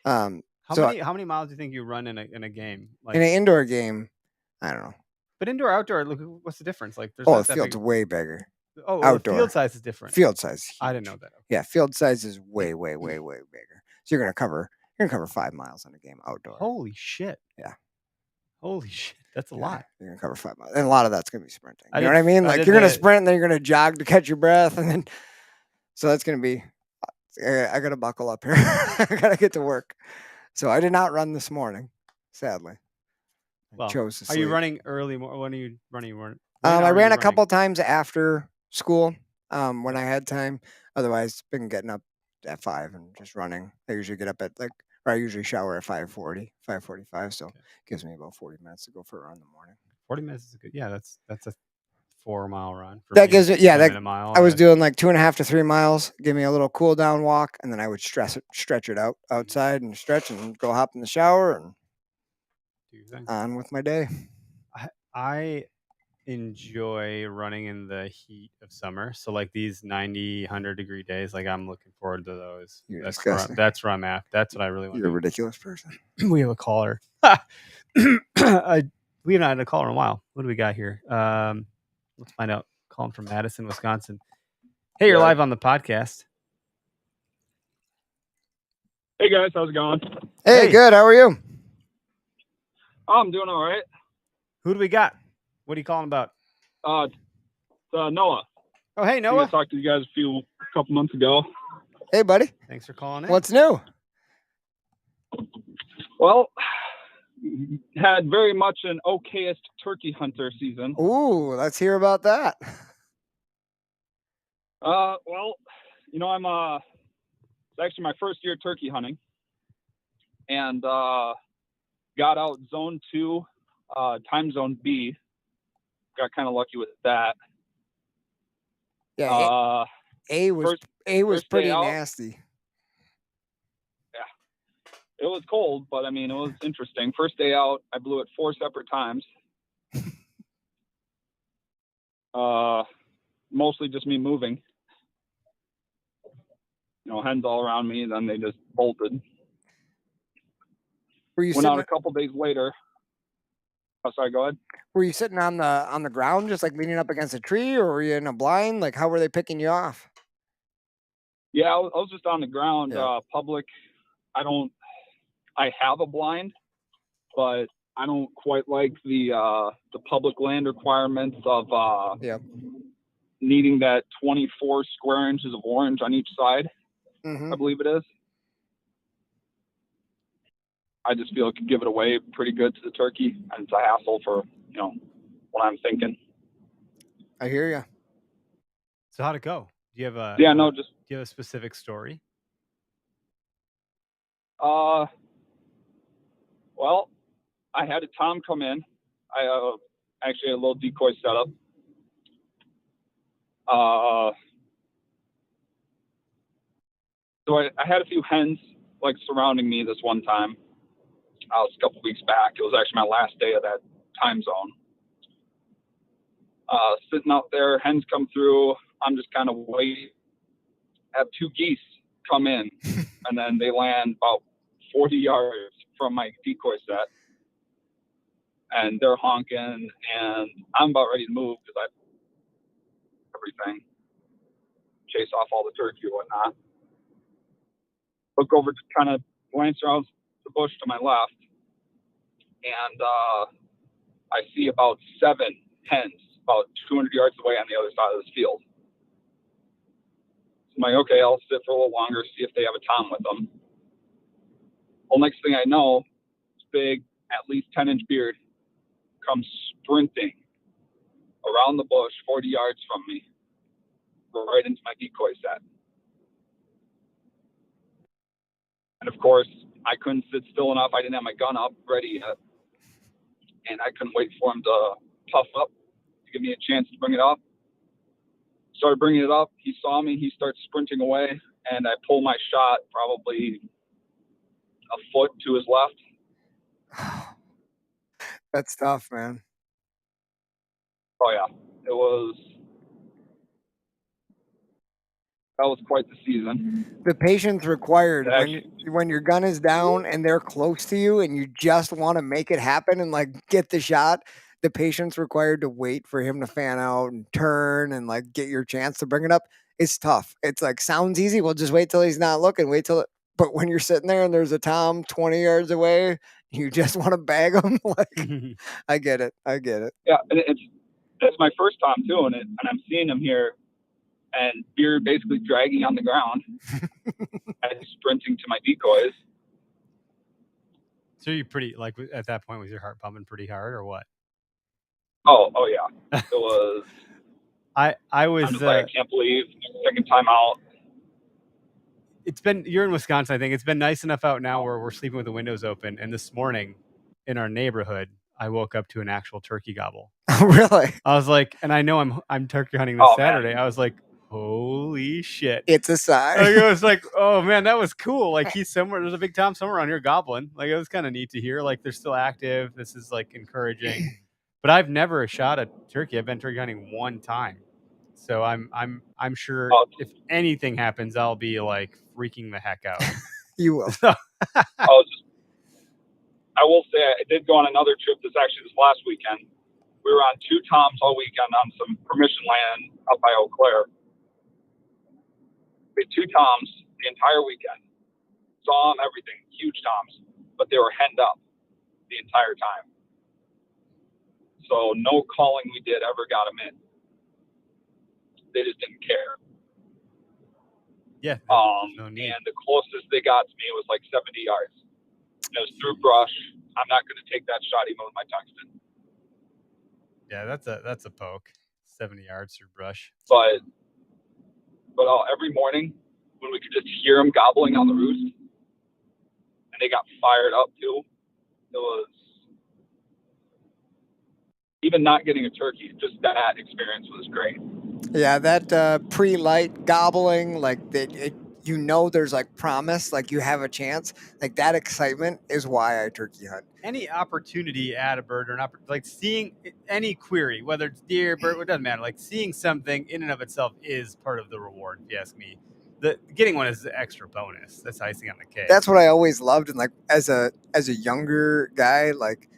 How many miles do you think you run in a game? Like, in an indoor game, I don't know. But indoor, outdoor, look, what's the difference? Like, the field's way bigger. Oh, outdoor. The field size is different. Field size. Is I didn't know that. Okay. Yeah, field size is way, way, way, way bigger. So you're gonna cover 5 miles in a game outdoor. Holy shit! Yeah. Holy shit, that's a lot. You're gonna cover 5 miles, and a lot of that's gonna be sprinting. You know what I mean? Like, you're gonna sprint, and then you're gonna jog to catch your breath, and then so that's gonna be. I gotta buckle up here. I gotta get to work. So I did not run this morning, sadly. Well, chose to sleep. Are you running early? When are you running? I ran a couple times after school when I had time. Otherwise, been getting up at 5 and just running. I usually get up at I usually shower at 5:40, 5:45. So it gives me about 40 minutes to go for a run in the morning. 40 minutes is good. Yeah, that's a 4-mile run. That gives it. Yeah, a mile. I was doing like 2.5 to 3 miles. Give me a little cool down walk, and then I would stretch it out outside and stretch and go hop in the shower and on with my day. I enjoy running in the heat of summer. So like these 90, 100-degree days, like I'm looking forward to those. That's where I'm at. That's what I really want. You're a ridiculous person. We have a caller. We haven't had a caller in a while. What do we got here? Let's find out. Calling from Madison, Wisconsin. Hey, you're live on the podcast. Hey guys, how's it going? Hey, good. How are you? I'm doing all right. Who do we got? What are you calling about? Noah. Oh, hey, Noah. I talked to you guys a couple months ago. Hey, buddy. Thanks for calling in. What's new? Well, had very much an okayest turkey hunter season. Ooh, let's hear about that. Well, I'm it's actually my first year turkey hunting, and got out zone 2, time zone B. Got kind of lucky with that. Yeah. A was pretty nasty. Yeah. It was cold, but I mean, it was interesting. First day out, I blew it 4 separate times. Mostly just me moving. Hens all around me, and then they just bolted. Went out a couple days later. Oh, sorry, go ahead. Were you sitting on the ground, just like leaning up against a tree, or were you in a blind? Like, how were they picking you off? Yeah, I was just on the ground. Yeah. Public. I have a blind, but I don't quite like the public land requirements of needing that 24 square inches of orange on each side. Mm-hmm. I believe it is. I just feel it could give it away pretty good to the turkey, and it's a hassle for what I'm thinking. I hear you. So how'd it go? Do you have a do you have a specific story? Well, I had a tom come in. I actually had a little decoy setup. So I had a few hens like surrounding me this one time. It was a couple weeks back. It was actually my last day of that time zone. Sitting out there, hens come through. I'm just kind of waiting. Have two geese come in, and then they land about 40 yards from my decoy set, and they're honking, and I'm about ready to move because I everything, chase off all the turkey and whatnot. Look over to kind of glance around the bush to my left, and I see about 7 hens about 200 yards away on the other side of this field. So I'm like, okay, I'll sit for a little longer, see if they have a tom with them. Well, next thing I know, this big, at least 10-inch beard comes sprinting around the bush 40 yards from me, right into my decoy set. And of course, I couldn't sit still enough. I didn't have my gun up ready yet. And I couldn't wait for him to puff up to give me a chance to bring it up. Started bringing it up. He saw me. He starts sprinting away. And I pull my shot probably a foot to his left. That's tough, man. Oh, yeah. That was quite the season. The patience required when your gun is down and they're close to you and you just want to make it happen and like get the shot. The patience required to wait for him to fan out and turn and like get your chance to bring it up is tough. It's like sounds easy. Well, just wait till he's not looking. But when you're sitting there and there's a tom 20 yards away, you just want to bag him. Like, I get it. Yeah, and it's my first time doing it, and I'm seeing him here. And you're basically dragging on the ground and sprinting to my decoys. So you pretty like at that point was your heart pumping pretty hard or what? Oh yeah, it was. I was. I'm just like, I can't believe second time out. You're in Wisconsin, I think. It's been nice enough out now where we're sleeping with the windows open. And this morning, in our neighborhood, I woke up to an actual turkey gobble. Really? I was like, and I know I'm turkey hunting this Saturday. Man. I was like, holy shit! It's a sign. Like, it was like, oh man, that was cool. Like he's somewhere. There's a big tom somewhere around here gobbling. Like it was kind of neat to hear. Like they're still active. This is like encouraging. But I've never shot a turkey. I've been turkey hunting one time. So I'm sure if anything happens, I'll be like freaking the heck out. You will. I will say I did go on another trip. This last weekend. We were on 2 toms all weekend on some permission land up by Eau Claire. We had 2 toms the entire weekend. Saw them, everything, huge toms, but they were henned up the entire time. So no calling we did ever got them in. They just didn't care. Yeah. No need. And the closest they got to me was like 70 yards. It was through brush. I'm not going to take that shot even with my tungsten. Yeah, that's a poke. 70 yards through brush. But every morning when we could just hear them gobbling on the roost, and they got fired up too, it was even not getting a turkey. Just that experience was great. Yeah, that pre-light gobbling, like you know there's like promise, like you have a chance. Like that excitement is why I turkey hunt. Any opportunity at a bird or like seeing any query, whether it's deer, bird, it doesn't matter. Like seeing something in and of itself is part of the reward, if you ask me. The getting one is the extra bonus. That's icing on the cake. That's what I always loved. And like as a younger guy, like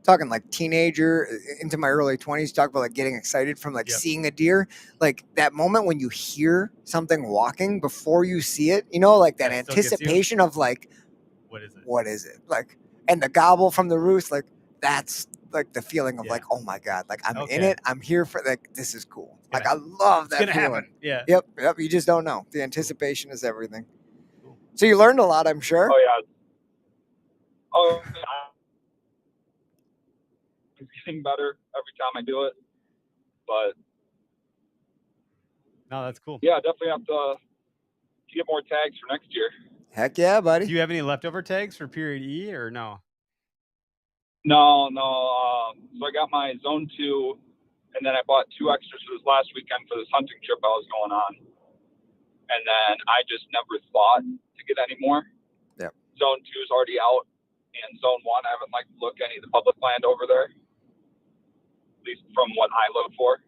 talking like teenager into my early 20s, talk about like getting excited from like seeing a deer, like that moment when you hear something walking before you see it, you know, like that anticipation of like, what is it? Like, and the gobble from the roost, like that's like the feeling of like, oh my God, like I'm in it. I'm here for like, this is cool. Like I love that feeling. Happen. Yeah. Yep. You just don't know. The anticipation is everything. Cool. So you learned a lot, I'm sure. Oh yeah. Oh, it's getting better every time I do it, but no, that's cool. Yeah, definitely have to get more tags for next year. Heck yeah, buddy. Do you have any leftover tags for period E or no? No. So I got my zone 2, and then I bought 2 extras for this last weekend for this hunting trip I was going on. And then I just never thought to get any more. Yep. Zone 2 is already out, and zone 1 I haven't looked any of the public land over there, at least from what I look for.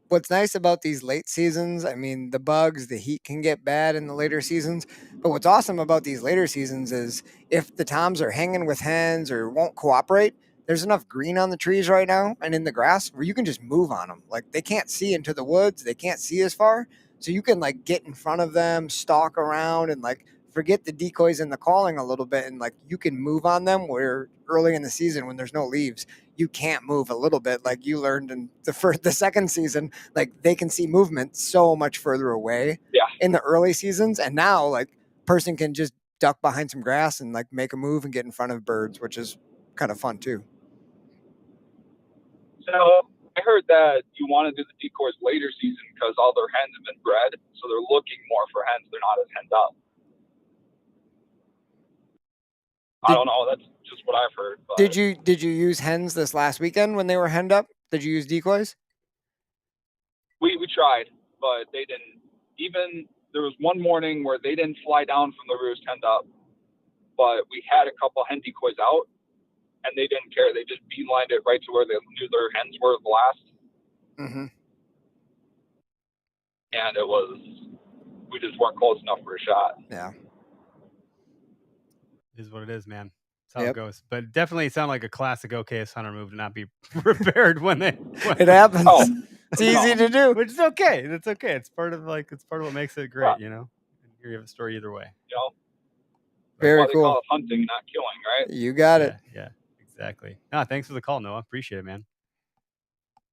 What's nice about these late seasons, I mean, the bugs, the heat can get bad in the later seasons. But what's awesome about these later seasons is if the toms are hanging with hens or won't cooperate, there's enough green on the trees right now and in the grass where you can just move on them. Like they can't see into the woods, they can't see as far. So you can like get in front of them, stalk around, and like forget the decoys and the calling a little bit. And like you can move on them where early in the season when there's no leaves, you can't move a little bit like you learned in the second season. Like they can see movement so much further away in the early seasons, and now like person can just duck behind some grass and like make a move and get in front of birds, which is kind of fun too. So I heard that you want to do the decoys later season because all their hens have been bred, so they're looking more for hens. They're not as henned up. I don't know. That's just what I've heard. But Did you use hens this last weekend when they were henned up? Did you use decoys? we tried, but they didn't. Even there was one morning where they didn't fly down from the roost henned up, but we had a couple hen decoys out, and they didn't care. They just beelined it right to where they knew their hens were the last. Mm-hmm. And we just weren't close enough for a shot. Yeah. It is what it is, man. That's how it goes. But definitely sound like a classic OKS hunter move to not be prepared when it happens. Oh, it's easy to do. Which is okay. It's okay. It's part of what makes it great, you know. Here you have a story either way. You know, very that's why cool. they call it hunting, not killing, right? You got it. Yeah, exactly. Thanks for the call, Noah. Appreciate it, man.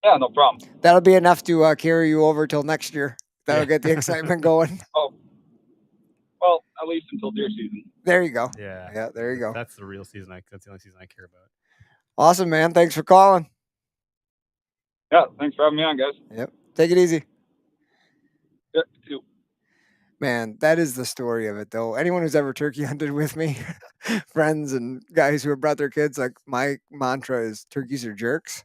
Yeah, no problem. That'll be enough to carry you over till next year. That'll get the excitement going. Oh, well, at least until deer season. There you go. Yeah. There you go. That's the real season. That's the only season I care about. Awesome, man. Thanks for calling. Yeah, thanks for having me on, guys. Yep. Take it easy. Yeah, you too. Man, that is the story of it, though. Anyone who's ever turkey hunted with me, friends and guys who have brought their kids, like my mantra is turkeys are jerks.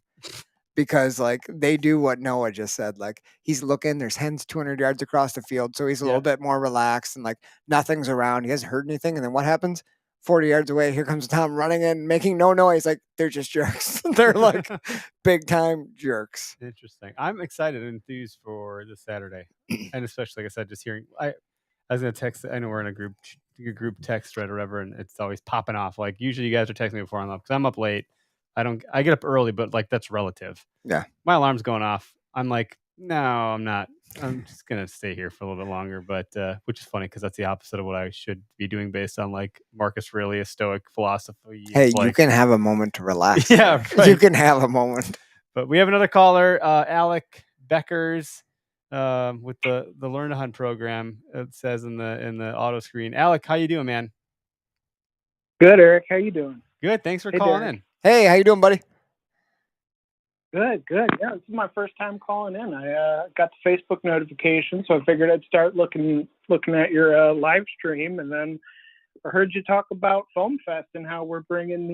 Because like they do what Noah just said. Like he's looking, there's hens 200 yards across the field, so he's a little bit more relaxed and like nothing's around. He hasn't heard anything, and then what happens? 40 yards away, here comes Tom running in, making no noise. Like they're just jerks. They're like big time jerks. Interesting. I'm excited and enthused for this Saturday, and especially like I said, just hearing. I was gonna text. I know we're in a group text thread or whatever, and it's always popping off. Like usually you guys are texting me before I'm up because I'm up late. I get up early, but like that's relative. Yeah. My alarm's going off. I'm like, no, I'm not. I'm just going to stay here for a little bit longer, but which is funny because that's the opposite of what I should be doing based on like Marcus Aurelius Stoic philosophy. Hey, like, you can have a moment to relax. Yeah. Right. You can have a moment. But we have another caller, Alec Beckers, with the Learn to Hunt program. It says in the auto screen. Alec, how you doing, man? Good, Eric. How you doing? Good. Thanks for calling Derek. in. Hey, how you doing, buddy? Good. Yeah, this is my first time calling in. I got the Facebook notification, so I figured I'd start looking at your live stream, and then I heard you talk about Foam Fest and how we're bringing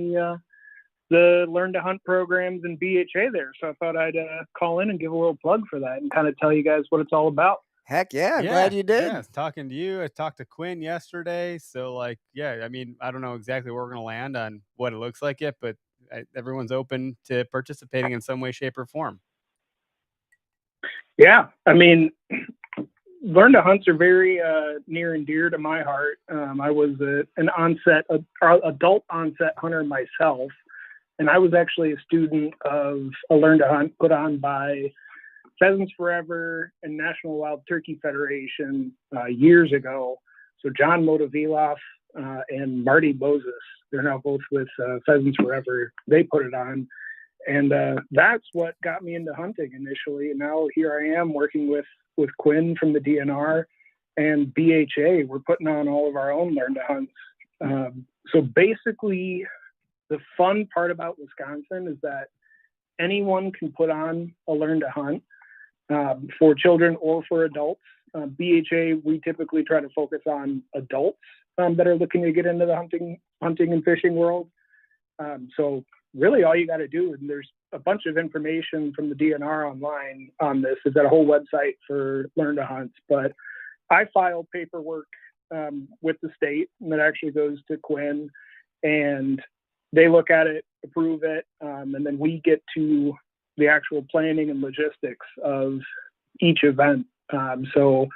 the Learn to Hunt programs and BHA there. So I thought I'd call in and give a little plug for that and kind of tell you guys what it's all about. Heck yeah, I'm glad you did. Yeah, I was talking to you. I talked to Quinn yesterday. So like, yeah, I mean, I don't know exactly where we're going to land on what it looks like yet, but everyone's open to participating in some way, shape, or form. Yeah, I mean, Learn to Hunts are very near and dear to my heart. I was an adult onset hunter myself, and I was actually a student of a Learn to Hunt put on by Pheasants Forever and National Wild Turkey Federation years ago. So John Motoviloff and Marty Bozis, they're now both with Pheasants Forever. They put it on. And that's what got me into hunting initially. And now here I am working with Quinn from the DNR and BHA. We're putting on all of our own Learn to Hunts. So basically, the fun part about Wisconsin is that anyone can put on a Learn to Hunt for children or for adults. BHA, we typically try to focus on adults that are looking to get into the hunting and fishing world. So really all you got to do, and there's a bunch of information from the DNR online on this. They've got a whole website for Learn to Hunt, but I file paperwork with the state, and that actually goes to Quinn, and they look at it, approve it, and then we get to the actual planning and logistics of each event. So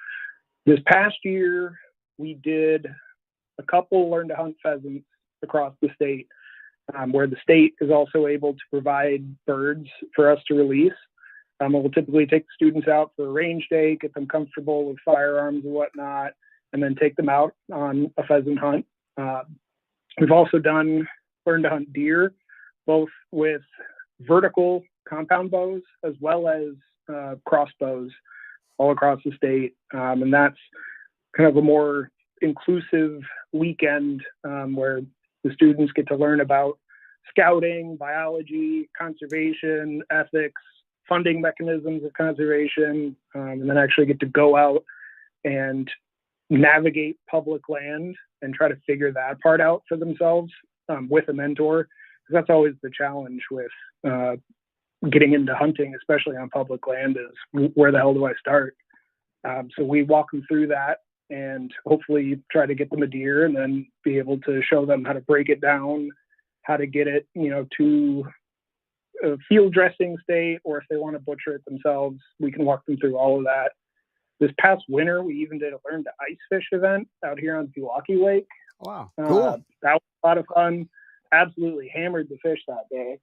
this past year, we did a couple Learn to Hunt pheasants across the state, where the state is also able to provide birds for us to release. We'll typically take the students out for a range day, get them comfortable with firearms and whatnot, and then take them out on a pheasant hunt. We've also done Learn to Hunt deer, both with vertical compound bows as well as crossbows all across the state. And that's kind of a more inclusive weekend where the students get to learn about scouting, biology, conservation, ethics, funding mechanisms of conservation, and then actually get to go out and navigate public land and try to figure that part out for themselves with a mentor. That's always the challenge with getting into hunting, especially on public land, is where the hell do I start? So we walk them through that and hopefully try to get them a deer, and then be able to show them how to break it down, how to get it, to a field dressing state, or if they want to butcher it themselves, we can walk them through all of that. This past winter, we even did a Learn to Ice Fish event out here on Pewaukee Lake. Wow, cool. That was a lot of fun. Absolutely hammered the fish that day.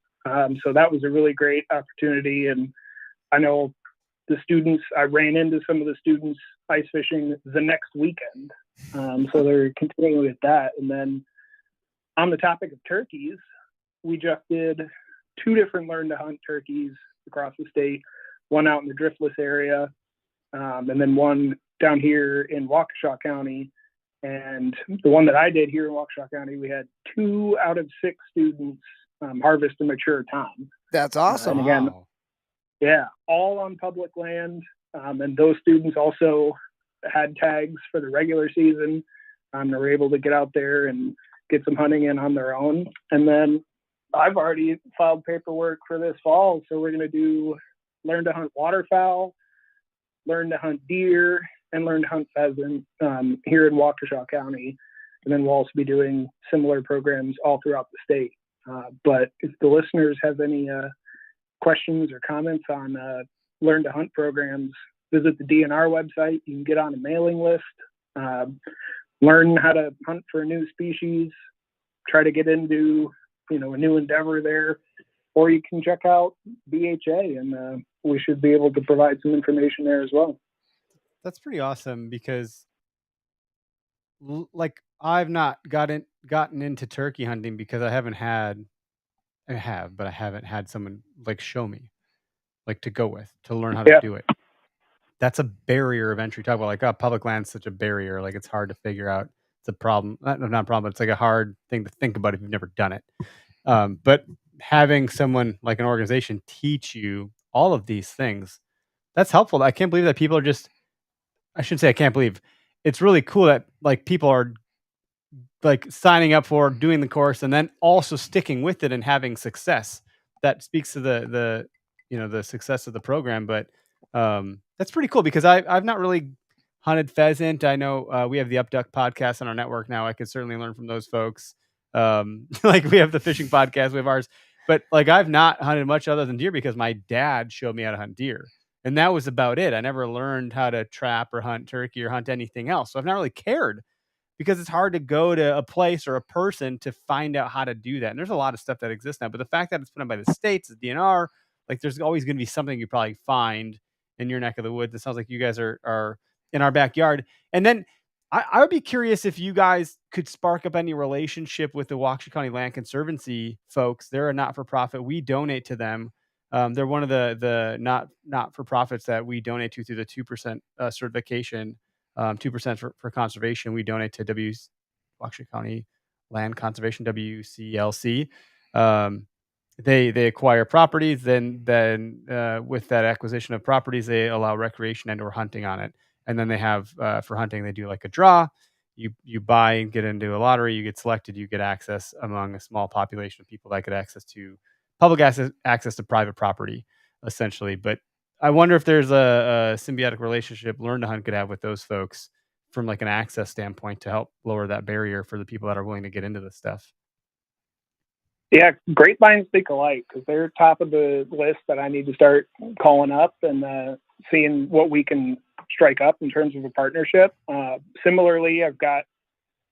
So that was a really great opportunity. And I know the students, I ran into some of the students ice fishing the next weekend. So they're continuing with that. And then on the topic of turkeys, we just did 2 different Learn to Hunt turkeys across the state, one out in the Driftless area, and then one down here in Waukesha County. And the one that I did here in Waukesha County, we had 2 out of 6 students harvest a mature tom. That's awesome. And again, wow. yeah, all on public land. And those students also had tags for the regular season. They were able to get out there and get some hunting in on their own. And then I've already filed paperwork for this fall. So we're going to do Learn to Hunt waterfowl, Learn to Hunt deer, and Learn to Hunt pheasant here in Waukesha County. And then we'll also be doing similar programs all throughout the state. But if the listeners have any questions or comments on Learn to Hunt programs, visit the DNR website. You can get on a mailing list, learn how to hunt for a new species, try to get into a new endeavor there, or you can check out BHA, and we should be able to provide some information there as well. That's pretty awesome because like I've not gotten into turkey hunting because I haven't had someone like show me, like to go with, to learn how to do it. That's a barrier of entry. Talk about like, public land's such a barrier. Like it's hard to figure out. It's a problem. Not a problem, but it's like a hard thing to think about if you've never done it. But having someone like an organization teach you all of these things, that's helpful. I can't believe that people are just, I shouldn't say I can't believe. It's really cool that like people are like signing up for doing the course and then also sticking with it and having success. That speaks to the success of the program. But that's pretty cool because I've not really hunted pheasant. I know we have the Upduck podcast on our network now. I could certainly learn from those folks. Like we have the fishing podcast, we have ours, but like I've not hunted much other than deer because my dad showed me how to hunt deer, and that was about it. I never learned how to trap or hunt turkey or hunt anything else. So I've not really cared because it's hard to go to a place or a person to find out how to do that. And there's a lot of stuff that exists now, but the fact that it's put on by the states, the DNR, like there's always going to be something you probably find in your neck of the woods. It sounds like you guys are in our backyard. And then I would be curious if you guys could spark up any relationship with the Waukesha County Land Conservancy folks. They're a not-for-profit. We donate to them. They're one of the not-for-profits that we donate to through the 2% certification, 2% for conservation. We donate to Waukesha County Land Conservation, WCLC. They acquire properties, then with that acquisition of properties, they allow recreation and or hunting on it. And then they have for hunting, they do like a draw. You buy and get into a lottery. You get selected. You get access among a small population of people that get access to public access to private property, essentially. But I wonder if there's a symbiotic relationship Learn to Hunt could have with those folks from like an access standpoint to help lower that barrier for the people that are willing to get into this stuff. Yeah, grapevines think alike because they're top of the list that I need to start calling up and seeing what we can strike up in terms of a partnership. Similarly, I've got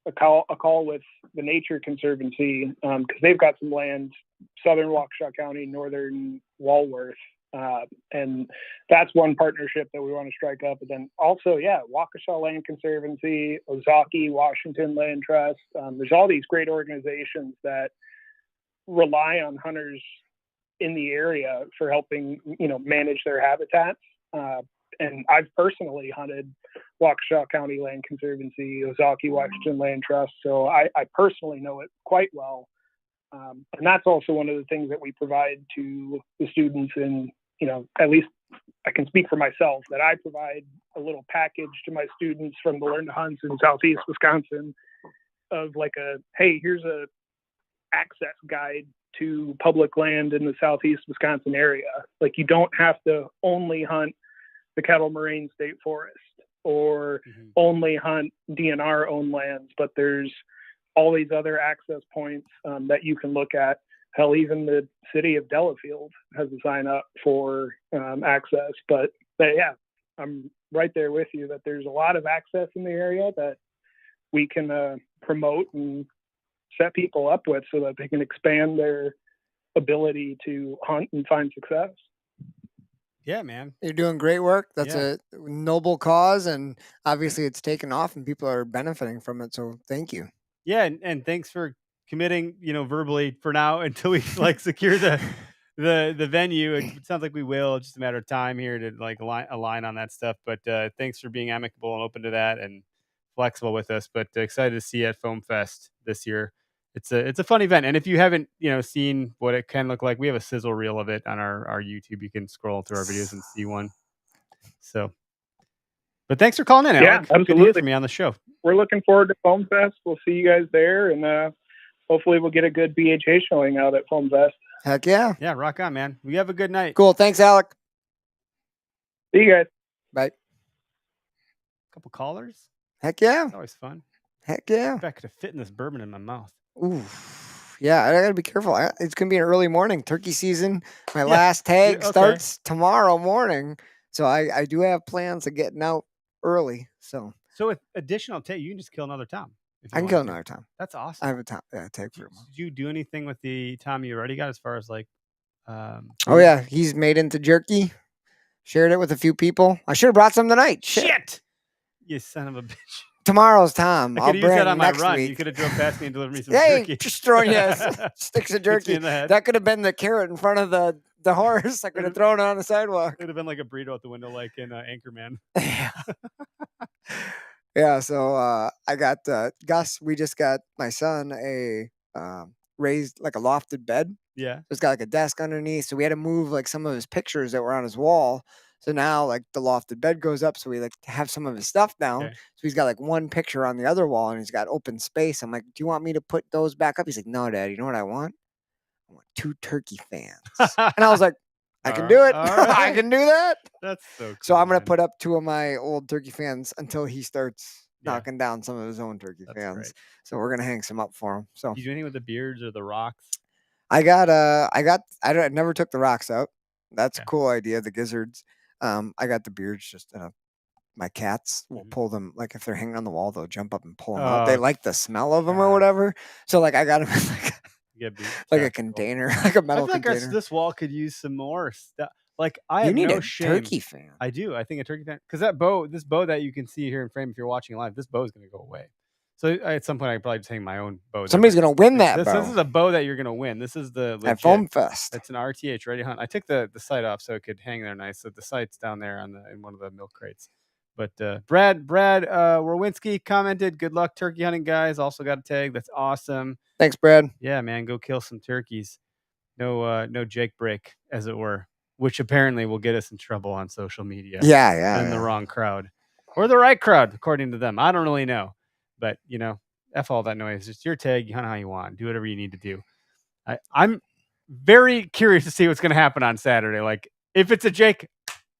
a call with the Nature Conservancy because they've got some land, southern Waukesha County, northern Walworth. And that's one partnership that we want to strike up. And then also, Waukesha Land Conservancy, Ozaukee, Washington Land Trust. There's all these great organizations that rely on hunters in the area for helping, manage their habitats. And I've personally hunted Waukesha County Land Conservancy, Ozaukee, Washington Land Trust. So I personally know it quite well. And that's also one of the things that we provide to the students. And, at least I can speak for myself that I provide a little package to my students from the Learn to Hunt in Southeast Wisconsin of like hey, here's a access guide to public land in the Southeast Wisconsin area. Like you don't have to only hunt the Kettle Moraine State Forest or only hunt DNR owned lands, but there's all these other access points that you can look at. Hell, even the city of Delafield has a sign up for access. But yeah, I'm right there with you that there's a lot of access in the area that we can promote and set people up with so that they can expand their ability to hunt and find success. Yeah, man. You're doing great work. That's a noble cause, and obviously it's taken off and people are benefiting from it. So thank you. Yeah, and thanks for committing, verbally for now until we like secure the venue. It sounds like we will. It's just a matter of time here to like align on that stuff. But thanks for being amicable and open to that and flexible with us. But excited to see you at Foam Fest this year. It's a fun event, and if you haven't seen what it can look like, we have a sizzle reel of it on our YouTube. You can scroll through our videos and see one. So, but thanks for calling in, Alec. Yeah, absolutely. Good to hear from you on the show. We're looking forward to Foam Fest. We'll see you guys there, and hopefully we'll get a good BHA showing out at Foam Fest. Heck yeah. Yeah, rock on, man. We have a good night. Cool. Thanks, Alec. See you guys. Bye. Couple callers. Heck yeah. It's always fun. Heck yeah. I could have fit in this bourbon in my mouth. Ooh. Yeah, I gotta be careful. It's gonna be an early morning. Turkey season. My last tag starts tomorrow morning. So I do have plans of getting out early. So with additional tag, you can just kill another tom. I can kill another tom. That's awesome. I have a tom tag for him. Did you do anything with the tom you already got as far as like oh yeah, he's made into jerky. Shared it with a few people. I should have brought some tonight. Shit. You son of a bitch. Tomorrow's Tom. I could have used that on my run. Week. You could have drove past me and delivered me some hey, jerky. Just throwing sticks of jerky. That could have been the carrot in front of the horse. I could have thrown it on the sidewalk. It would have been like a burrito at the window, like in Anchorman. Yeah. So I got Gus. We just got my son a raised like a lofted bed. Yeah. So it's got like a desk underneath. So we had to move like some of his pictures that were on his wall. So now like the lofted bed goes up. So we like have some of his stuff down. Okay. So he's got like one picture on the other wall and he's got open space. I'm like, do you want me to put those back up? He's like, no, Dad. You know what I want? I want 2 turkey fans. And I was like, I can do it. Right. I can do that. That's so cool. So I'm going to put up 2 of my old turkey fans until he starts knocking down some of his own turkey fans. Great. So we're going to hang some up for him. So you do anything with the beards or the rocks? I never took the rocks out. That's a cool idea. The gizzards. I got the beards just my cats will pull them, like if they're hanging on the wall, they'll jump up and pull them out. They like the smell of them or whatever. So like I got them in like a container, like a metal container. Like this wall could use some more stuff. Like I have no shame. Turkey fan. I do. I think a turkey fan, because this bow that you can see here in frame, if you're watching live, this bow is going to go away. So at some point, I could probably just hang my own bow. Somebody's going to win that bow. This is a bow that you're going to win. This is the legit, at Foam Fest. It's an RTH ready to hunt. I took the sight off so it could hang there nice. So the sight's down there in one of the milk crates. But Brad Werwinski commented, "Good luck turkey hunting, guys." Also got a tag. That's awesome. Thanks, Brad. Yeah, man, go kill some turkeys. No Jake break, as it were, which apparently will get us in trouble on social media. Yeah. In the wrong crowd. or the right crowd, according to them. I don't really know, but F all that noise. It's your tag. You hunt how you want. Do whatever you need to do. I'm very curious to see what's going to happen on Saturday. Like, if it's a Jake,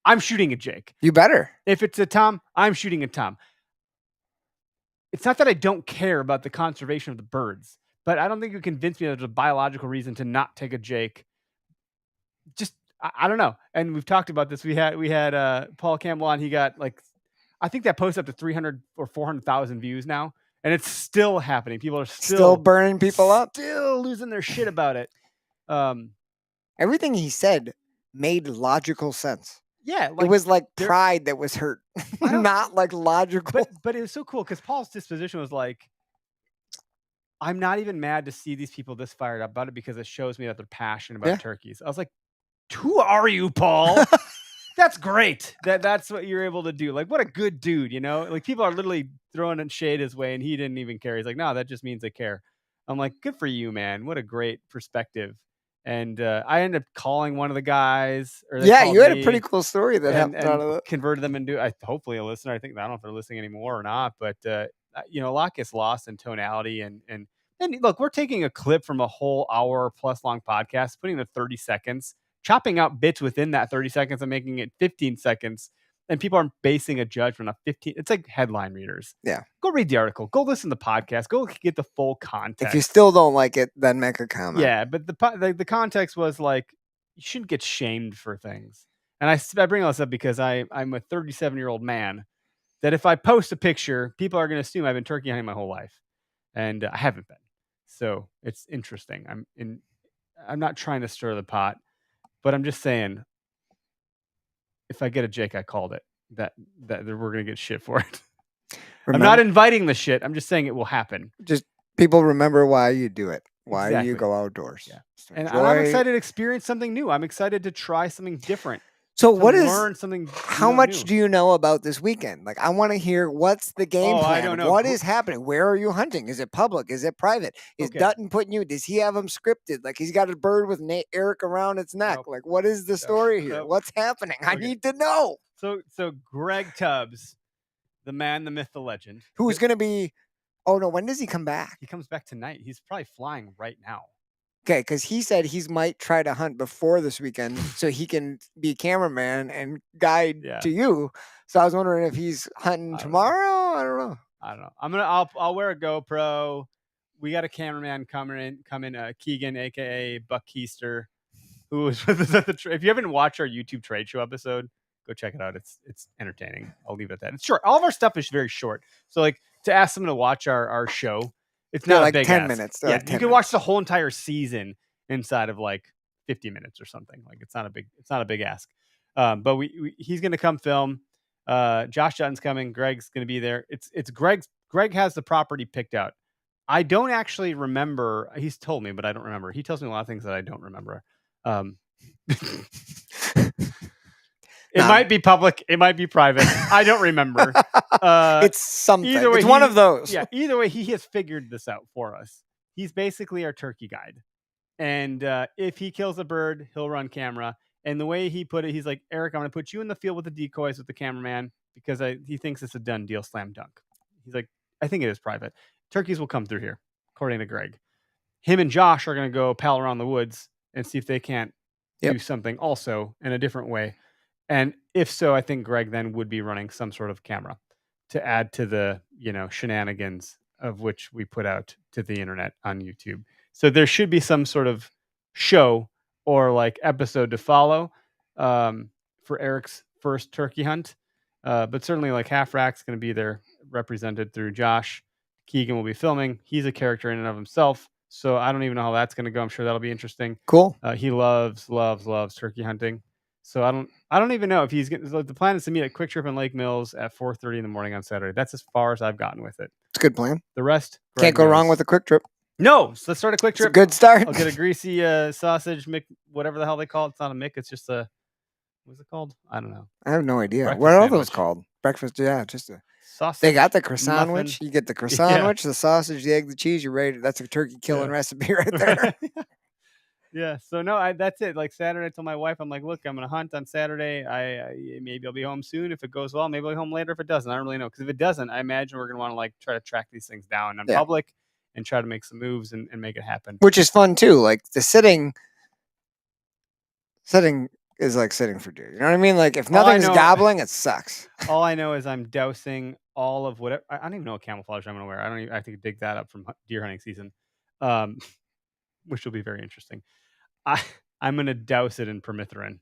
I'm shooting a Jake. You better. If it's a Tom, I'm shooting a Tom. It's not that I don't care about the conservation of the birds, but I don't think you convince me that there's a biological reason to not take a Jake. Just, I don't know. And we've talked about this. We had Paul Campbell on. He got I think that post up to 300 or 400,000 views now. And it's still happening. People are still burning people up, still losing their shit about it. Everything he said made logical sense. Yeah, it was like pride that was hurt, not like logical. But it was so cool because Paul's disposition was like, I'm not even mad to see these people this fired up about it because it shows me that they're passionate about turkeys. I was like, who are you, Paul? That's great. That's what you're able to do. Like, what a good dude, Like, people are literally throwing in shade his way, and he didn't even care. He's like, no, that just means they care. I'm like, good for you, man. What a great perspective. And I ended up calling one of the guys. You had a pretty cool story that happened out of it. Converted them into hopefully a listener. I don't know if they're listening anymore or not, but a lot gets lost in tonality. And look, we're taking a clip from a whole hour plus long podcast, putting the 30 seconds. Chopping out bits within that 30 seconds and making it 15 seconds. And people are basing a judgment on 15. It's like headline readers. Yeah. Go read the article. Go listen to the podcast. Go get the full context. If you still don't like it, then make a comment. Yeah, but the context was like, you shouldn't get shamed for things. And I bring all this up because I'm a 37-year-old man that if I post a picture, people are going to assume I've been turkey hunting my whole life. And I haven't been. So it's interesting. I'm not trying to stir the pot. But I'm just saying, if I get a Jake, I called it. That we're gonna get shit for it. I'm not inviting the shit. I'm just saying it will happen. Just people remember why you do it. Why you go outdoors. Yeah. And I'm excited to experience something new. I'm excited to try something different. So learn something. How much do you know about this weekend? Like, I want to hear what's the game plan. I don't know. What is happening? Where are you hunting? Is it public? Is it private? Is Dutton putting you? Does he have them scripted? Like, he's got a bird with Eric around its neck. Nope. Like, what is the story here? What's happening? I need to know. So Greg Tubbs, the man, the myth, the legend, who's going to be? Oh no, when does he come back? He comes back tonight. He's probably flying right now. Okay, because he said he might try to hunt before this weekend so he can be cameraman and guide to you. So I was wondering if he's hunting tomorrow. I don't know. I'll wear a GoPro. We got a cameraman coming in, Keegan, aka Buck Keister, who was with us at the if you haven't watched our YouTube trade show episode, go check it out. It's entertaining. I'll leave it at that. It's short. All of our stuff is very short. So like to ask someone to watch our show. It's not like a big 10 ask. minutes. Yeah, like 10 you can watch the whole entire season inside of like 50 minutes or something. Like it's not a big ask. But he's going to come film. Josh Dutton's coming. Greg's going to be there. It's Greg has the property picked out. I don't actually remember. He's told me, but I don't remember. He tells me a lot of things that I don't remember. It might be public. It might be private. I don't remember. It's something. Either way, it's one of those. Yeah. Either way, he has figured this out for us. He's basically our turkey guide. And if he kills a bird, he'll run camera. And the way he put it, he's like, Eric, I'm going to put you in the field with the decoys with the cameraman because he thinks it's a done deal, slam dunk. He's like, I think it is private. Turkeys will come through here, according to Greg. Him and Josh are going to go pal around the woods and see if they can't do something also in a different way. And if so, I think Greg then would be running some sort of camera to add to the, shenanigans of which we put out to the internet on YouTube. So there should be some sort of show or like episode to follow for Eric's first turkey hunt. But certainly like Half Rack's going to be there represented through Josh. Keegan will be filming. He's a character in and of himself. So I don't even know how that's going to go. I'm sure that'll be interesting. Cool. He loves turkey hunting. So I don't even know if he's getting. The plan is to meet at Quick Trip in Lake Mills at 4:30 in the morning on Saturday. That's as far as I've gotten with it. It's a good plan. The rest can't go wrong with a Quick Trip. No, so let's start a Quick Trip. It's a good start. I'll get a greasy sausage, whatever the hell they call it. It's not a Mick. It's just a what's it called? I don't know. I have no idea. Breakfast what are sandwich. those called? Breakfast? Yeah, just a sausage. They got the croissant muffin. sandwich. You get the croissant sandwich, the sausage, the egg, the cheese. You're ready. That's a turkey killing recipe right there. Yeah. So no, that's it. Like Saturday, I told my wife, I'm like, look, I'm gonna hunt on Saturday. Maybe I'll be home soon. If it goes well, maybe I'll be home later. If it doesn't, I don't really know. Because if it doesn't, I imagine we're gonna want to like try to track these things down in public and try to make some moves and make it happen. Which is fun too. Like the sitting is like sitting for deer. You know what I mean? Like if nothing's gobbling, it sucks. All I know is I'm dousing all of whatever. I don't even know what camouflage I'm gonna wear. I have to dig that up from deer hunting season, which will be very interesting. I'm gonna douse it in permethrin.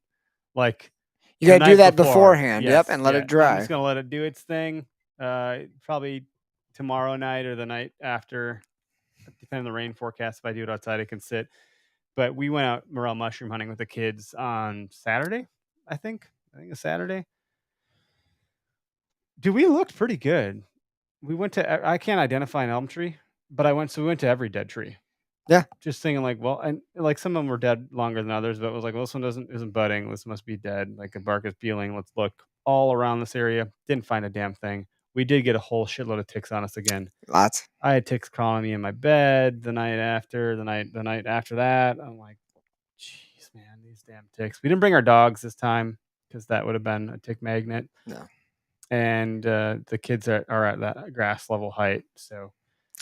Like you gotta do that beforehand. Yes, and let it dry. I'm just gonna let it do its thing. Probably tomorrow night or the night after, depending on the rain forecast. If I do it outside, it can sit. But we went out morel mushroom hunting with the kids on Saturday. I think it's Saturday. Dude, we looked pretty good. We went to. I can't identify an elm tree, but we went to every dead tree. Yeah. Just thinking like, well, and like some of them were dead longer than others, but it was like, well, this one isn't budding. This must be dead. Like the bark is peeling. Let's look all around this area. Didn't find a damn thing. We did get a whole shitload of ticks on us again. Lots. I had ticks crawling me in my bed the night after that. I'm like, jeez, man, these damn ticks. We didn't bring our dogs this time because that would have been a tick magnet. No. And the kids are at that grass level height, so.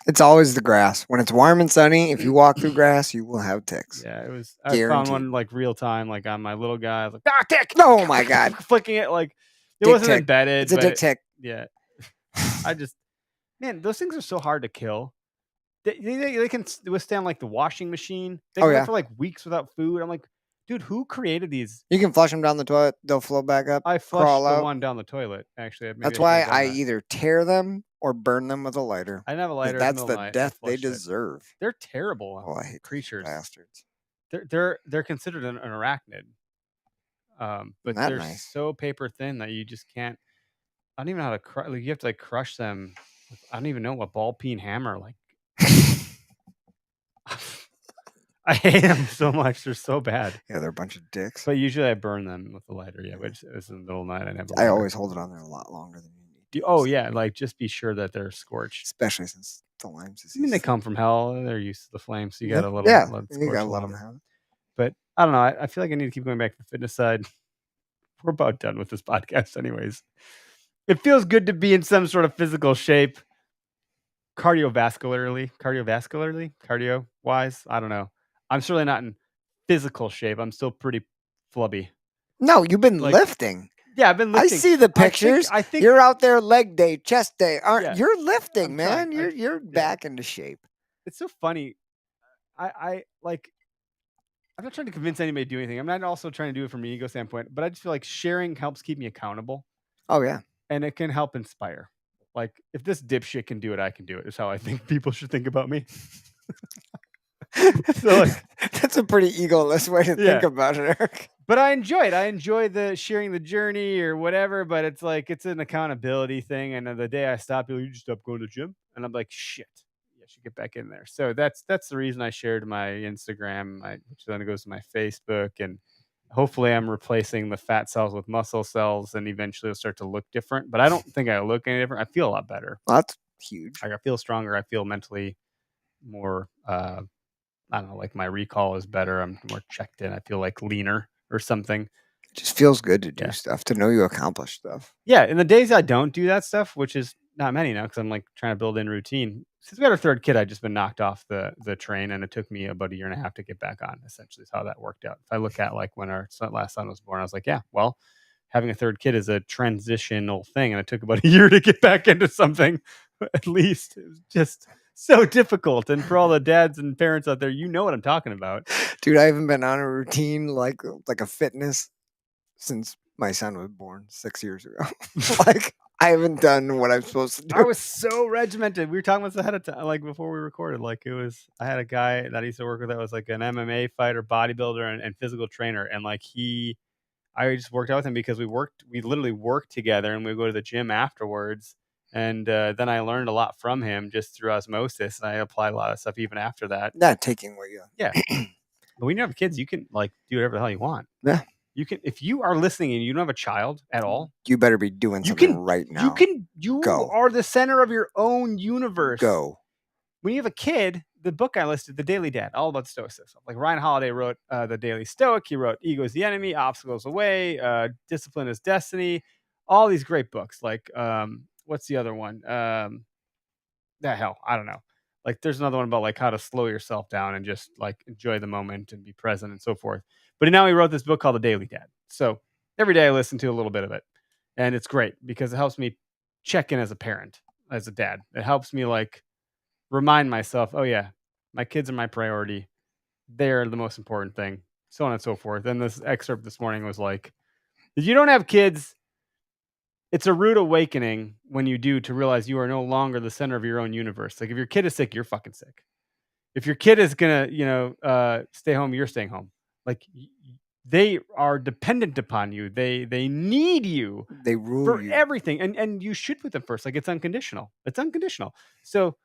It's always the grass. When it's warm and sunny, if you walk through grass, you will have ticks. Yeah, it was. I found one like real time, like on my little guy. I was like, tick! Oh my god! Flicking it like it dick wasn't tick. embedded. It's a dick tick. Yeah, man, those things are so hard to kill. They can withstand like the washing machine. They can go for like weeks without food. I'm like, dude, who created these? You can flush them down the toilet; they'll float back up. I flushed the one down the toilet. Actually, that's why I either tear them or burn them with a lighter. I didn't have a lighter. That's the death they deserve. They're terrible. Oh, I hate creatures, bastards. They're considered an arachnid, but they're so paper thin that you just can't. I don't even know how to crush. Like, you have to like crush them. I don't even know what ball peen hammer. Like, I hate them so much. They're so bad. Yeah, they're a bunch of dicks. But usually I burn them with the lighter. Yeah, which is in the middle of the night. I always hold it on there a lot longer than you need. Oh yeah, like just be sure that they're scorched. Especially since the Lyme's disease. I mean, they come from hell. They're used to the flame, so you gotta let them. You gotta let them have it. But I don't know. I feel like I need to keep going back to the fitness side. We're about done with this podcast, anyways. It feels good to be in some sort of physical shape, cardio-wise. I don't know. I'm certainly not in physical shape. I'm still pretty flubby. No, you've been lifting. Yeah, I've been lifting. I see the pictures. I think you're out there leg day, chest day. You're lifting, man. You're back into shape. It's so funny. I'm not trying to convince anybody to do anything. I'm not also trying to do it from an ego standpoint, but I just feel like sharing helps keep me accountable. Oh yeah. And it can help inspire. Like, if this dipshit can do it, I can do it, is how I think people should think about me. So that's a pretty egoless way to think about it, Eric. But I enjoy it. I enjoy the sharing the journey or whatever, but it's like it's an accountability thing. And the day I stop, you just stop going to the gym. And I'm like, shit, I should get back in there. So that's the reason I shared my Instagram, which then goes to my Facebook, and hopefully I'm replacing the fat cells with muscle cells, and eventually it'll start to look different. But I don't think I look any different. I feel a lot better. Well, that's huge. Like, I feel stronger. I feel mentally more, I don't know, like my recall is better. I'm more checked in. I feel like leaner or something. It just feels good to do stuff, to know you accomplish stuff. Yeah. In the days I don't do that stuff, which is not many now, because I'm like trying to build in routine. Since we got our third kid, I've just been knocked off the train, and it took me about 1.5 years to get back on. Essentially, is how that worked out. If I look at like when our last son was born, I was like, yeah, well, having a third kid is a transitional thing, and it took about 1 year to get back into something. At least it was just so difficult. And for all the dads and parents out there, you know what I'm talking about. Dude, I haven't been on a routine like a fitness since my son was born 6 years ago. Like, I haven't done what I'm supposed to do. I was so regimented. We were talking about this ahead of time, like before we recorded. Like, I had a guy that I used to work with that was like an MMA fighter, bodybuilder, and physical trainer. And like I just worked out with him because we literally worked together, and we go to the gym afterwards. And then I learned a lot from him just through osmosis, and I applied a lot of stuff even after that. Not taking what you. Yeah. But when you have kids, you can like do whatever the hell you want. Yeah. You can, if you are listening and you don't have a child at all, you better be doing something right now. You are the center of your own universe. Go. When you have a kid, the book I listed, The Daily Dad, all about stoicism. Like Ryan Holiday wrote The Daily Stoic. He wrote Ego is the Enemy, Obstacles Away, Discipline is Destiny. All these great books. Like what's the other one? I don't know. Like there's another one about like how to slow yourself down and just like enjoy the moment and be present and so forth. But now he wrote this book called The Daily Dad. So every day I listen to a little bit of it, and it's great because it helps me check in as a parent, as a dad. It helps me like remind myself, oh yeah, my kids are my priority. They're the most important thing, so on and so forth. And this excerpt this morning was like, if you don't have kids, it's a rude awakening when you do to realize you are no longer the center of your own universe. Like if your kid is sick, you're fucking sick. If your kid is gonna, stay home, you're staying home. Like they are dependent upon you. They need you. They rule for you. everything, and you should put them first. Like it's unconditional. It's unconditional. So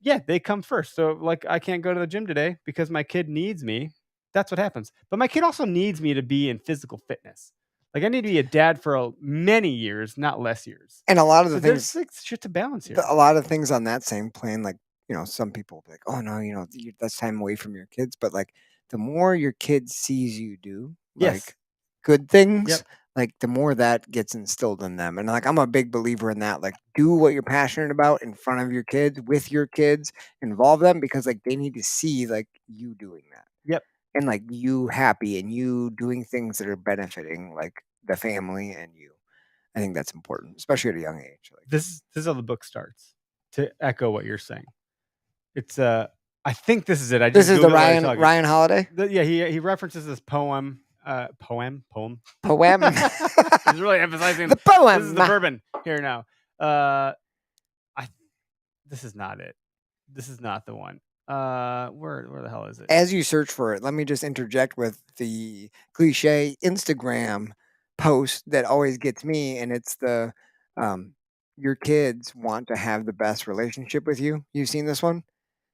yeah, they come first. So like I can't go to the gym today because my kid needs me. That's what happens. But my kid also needs me to be in physical fitness. Like I need to be a dad for many years, not less years. And a lot of the There's things, like shit to balance here. a lot of things on that same plane, like, some people will be like, oh no, that's time away from your kids. But like the more your kid sees you do Yes. like good things, Yep. like the more that gets instilled in them. And like I'm a big believer in that. Like do what you're passionate about in front of your kids, with your kids, involve them, because like they need to see like you doing that. Yep. And like you happy and you doing things that are benefiting like the family and you. I think that's important, especially at a young age. Like, This is how the book starts. To echo what you're saying, it's I think this is it. I just this is the Googled while you're talking. Ryan Holiday Yeah, he references this poem. Poem. poem. He's really emphasizing The poem. This is the bourbon here now. This is not it. This is not the one. Where the hell is it? As you search for it, let me just interject with the cliche Instagram post that always gets me, and it's the your kids want to have the best relationship with you. You've seen this one?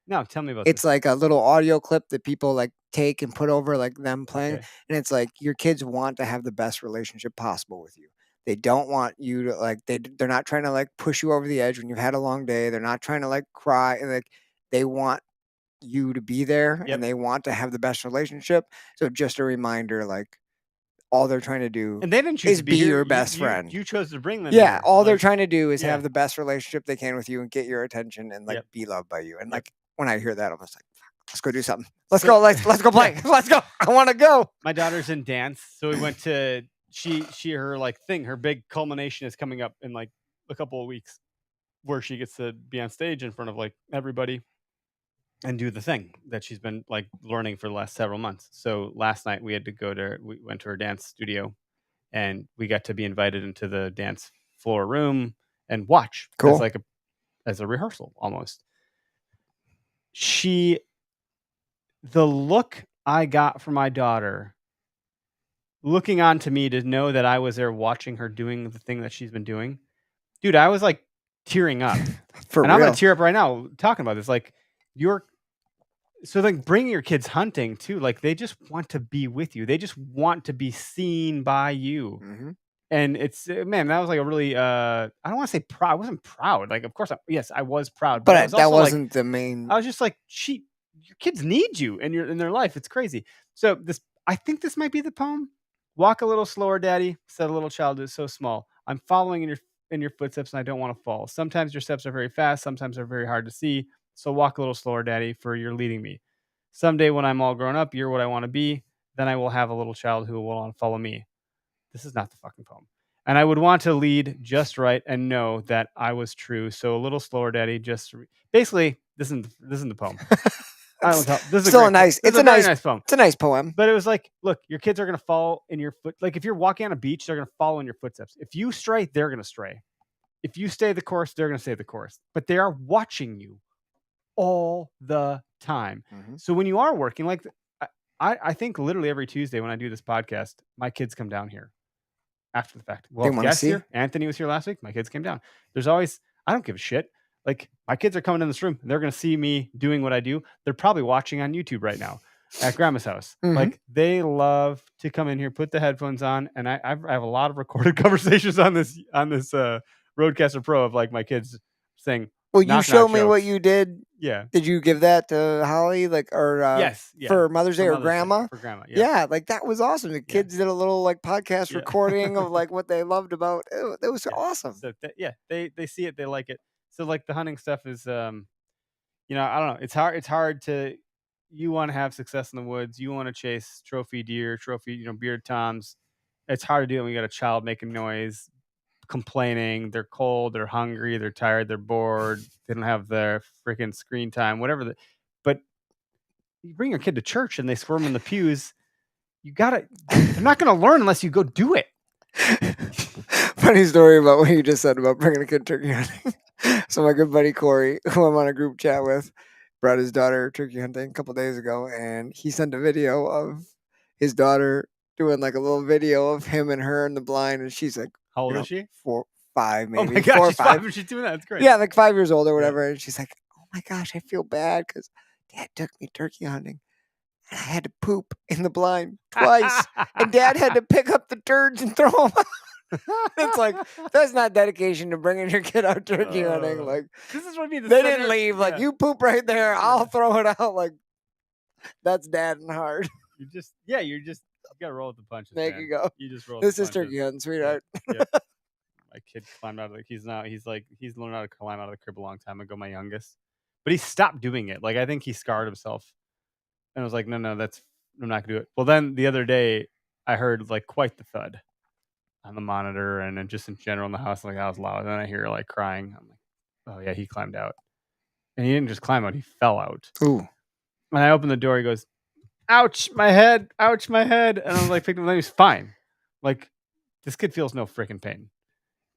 No, tell me about It's this. like a little audio clip that people like take and put over like them playing. Okay. And it's like your kids want to have the best relationship possible with you. They don't want you to like they're not trying to like push you over the edge when you've had a long day. They're not trying to like cry, and like they want you to be there. Yep. And they want to have the best relationship. So just a reminder, like all they're trying to do And they didn't choose is to be here. your best friend. You chose to bring them. Yeah, here. all they're Like, trying to do is yeah. have the best relationship they can with you and get your attention and like Yep. be loved by you. And Yep. like when I hear that, I'm just like, let's go do something. Let's go play. Let's go. I want to go. My daughter's in dance, so we went to her like thing. Her big culmination is coming up in like a couple of weeks, where she gets to be on stage in front of like everybody and do the thing that she's been like learning for the last several months. So last night we went to her dance studio, and we got to be invited into the dance floor room and watch Cool. as a rehearsal almost. The look I got from my daughter looking on to me to know that I was there watching her doing the thing that she's been doing. Dude, I was like tearing up. For and real. I'm going to tear up right now talking about this. Like bringing your kids hunting too, like they just want to be with you. They just want to be seen by you. Mm-hmm. And it's, man, that was like a really, I don't want to say proud. I wasn't proud. Like, of course, yes, I was proud. But I was that also, wasn't the main. I was just like, your kids need you in their life. It's crazy. So I think this might be the poem. Walk a little slower, Daddy, said a little child who is so small. I'm following in your footsteps, and I don't want to fall. Sometimes your steps are very fast. Sometimes they're very hard to see. So walk a little slower, Daddy, for you're leading me. Someday when I'm all grown up, you're what I want to be. Then I will have a little child who will want to follow me. This is not the fucking poem. And I would want to lead just right and know that I was true. So a little slower, Daddy. Basically, this isn't the poem. This is still a nice. It's a very nice poem. It's a nice poem. But it was like, look, your kids are gonna follow in your foot. Like if you're walking on a beach, they're gonna follow in your footsteps. If you stray, they're gonna stray. If you stay the course, they're gonna stay the course. But they are watching you all the time. Mm-hmm. So when you are working, like I think literally every Tuesday when I do this podcast, my kids come down here after the fact. Well, guests here. Anthony was here last week. My kids came down. There's always, I don't give a shit. Like my kids are coming in this room. They're going to see me doing what I do. They're probably watching on YouTube right now at grandma's house. Mm-hmm. Like they love to come in here, put the headphones on. And I have a lot of recorded conversations on this Rodecaster Pro of like my kids saying, Well, you Knock, showed knock me what jokes. you did. Yeah. Did you give that to Holly, like, or Yes. Yeah. for Mother's Day or Mother's Day, Grandma? for grandma. Yeah. Yeah, like that was awesome. The kids did a little like podcast Yeah. recording of like what they loved about it. That was Yeah. awesome. So they see it, they like it. So like the hunting stuff is you know, I don't know. It's hard to, you want to have success in the woods. You want to chase trophy deer, bearded toms. It's hard to do it when you got a child making noise, complaining. They're cold, they're hungry, they're tired, they're bored. They don't have their freaking screen time, whatever. But you bring your kid to church and they squirm in the pews. They're not going to learn unless you go do it. Funny story about what you just said about bringing a kid turkey hunting. So my good buddy Corey, who I'm on a group chat with, brought his daughter turkey hunting a couple days ago, and he sent a video of his daughter doing like a little video of him and her in the blind, and she's like, how old is she? 4, 5, maybe. Oh my gosh, 4 or she's 5. and she's doing that. It's great. Yeah, like 5 years old or whatever. And she's like, oh my gosh, I feel bad because Dad took me turkey hunting and I had to poop in the blind twice. And Dad had to pick up the turds and throw them out. It's like, that's not dedication to bringing your kid out turkey hunting. Like, this is what I mean. they didn't leave. Like, you poop right there. I'll throw it out. Like, that's dad and hard. You gotta roll with the punches. There man. you go. You just roll. This with is the punches. turkey hunting, sweetheart. Yeah. My kid climbed out of he's learned how to climb out of the crib a long time ago, my youngest. But he stopped doing it. Like, I think he scarred himself. And I was like, no, I'm not gonna do it. Well, then the other day I heard like quite the thud on the monitor and then just in general in the house, like I was loud. And then I hear like crying. I'm like, oh yeah, he climbed out. And he didn't just climb out, he fell out. Ooh. When I opened the door, he goes, ouch, my head. And I was like, picked him up, and he's fine. Like, this kid feels no freaking pain.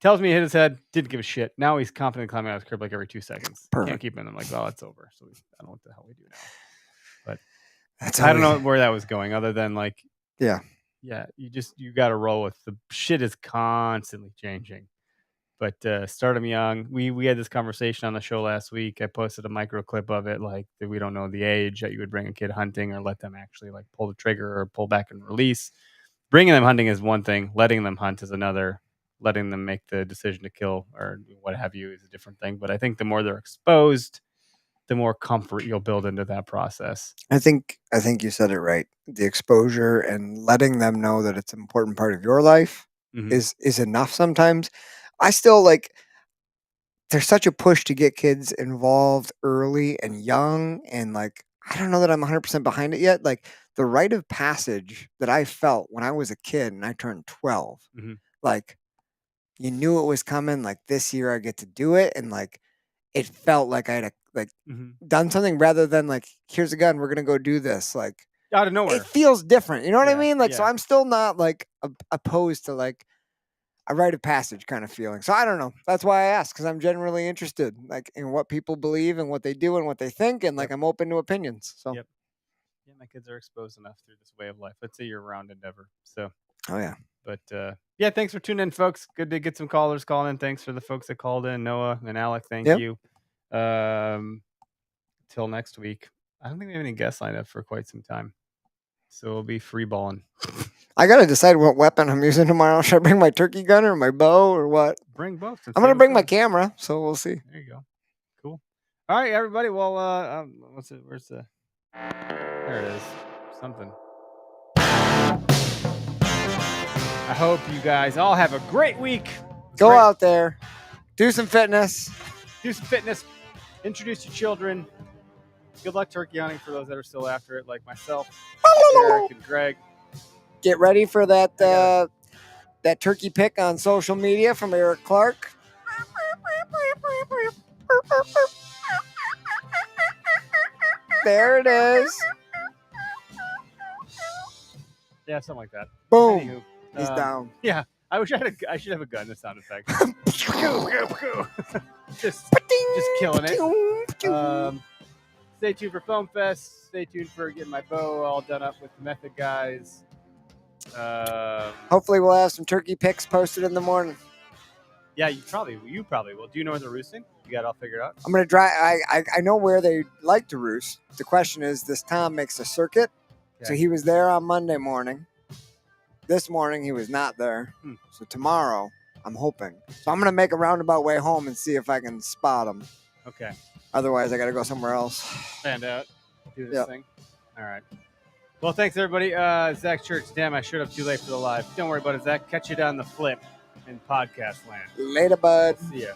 Tells me he hit his head, didn't give a shit. Now he's confident climbing out of his crib like every 2 seconds. Perfect. Can't keep him in. I'm like, well, it's over. So I don't know what the hell we do now. But I don't know where that was going other than like, yeah, you got to roll with the shit is constantly changing. But start them young. We had this conversation on the show last week. I posted a micro clip of it, like that we don't know the age that you would bring a kid hunting or let them actually like pull the trigger or pull back and release. Bringing them hunting is one thing. Letting them hunt is another. Letting them make the decision to kill or what have you is a different thing. But I think the more they're exposed, the more comfort you'll build into that process. I think you said it right. The exposure and letting them know that it's an important part of your life is enough sometimes. I still like, there's such a push to get kids involved early and young. And like, I don't know that I'm 100% behind it yet. Like the rite of passage that I felt when I was a kid and I turned 12, like you knew it was coming. Like this year I get to do it. And like, it felt like I had done something rather than like, here's a gun, we're going to go do this. Like out of nowhere. It feels different. You know what I mean? Like, so I'm still not like opposed to like a rite of passage kind of feeling. So I don't know. That's why I asked, because I'm generally interested like in what people believe and what they do and what they think. And like, I'm open to opinions. So yeah, my kids are exposed enough through this way of life. It's a year-round endeavor. So, oh yeah. But yeah, thanks for tuning in, folks. Good to get some callers calling in. Thanks for the folks that called in. Noah and Alec, thank you. Till next week. I don't think we have any guests lined up for quite some time. So we'll be free balling. I got to decide what weapon I'm using tomorrow. Should I bring my turkey gun or my bow or what? Bring both. I'm going to bring my camera, so we'll see. There you go. Cool. All right, everybody. Well, what's it? Where's the... There it is. Something. I hope you guys all have a great week. Go out there. Do some fitness. Introduce your children. Good luck turkey hunting for those that are still after it, like myself, Eric, and Greg. Get ready for that that turkey pick on social media from Eric Clark. There it is. Yeah, something like that. Boom. Anywho, he's down. Yeah, I should have a gun. The sound effect. just killing it. Stay tuned for Foam Fest. Stay tuned for getting my bow all done up with the Method guys. Hopefully we'll have some turkey pics posted in the morning. Yeah, you probably will. Do you know where they're roosting? You got it all figured out? I'm gonna drive. I know where they like to roost. The question is, this Tom makes a circuit. Okay. So he was there on Monday morning. This morning he was not there. So tomorrow I'm hoping. So I'm gonna make a roundabout way home and see if I can spot him. Okay. Otherwise, I got to go somewhere else. Stand out. Do this Yep. thing. All right. Well, thanks, everybody. Zach Church. Damn, I showed up too late for the live. Don't worry about it, Zach. Catch you down the flip in podcast land. Later, bud. See ya.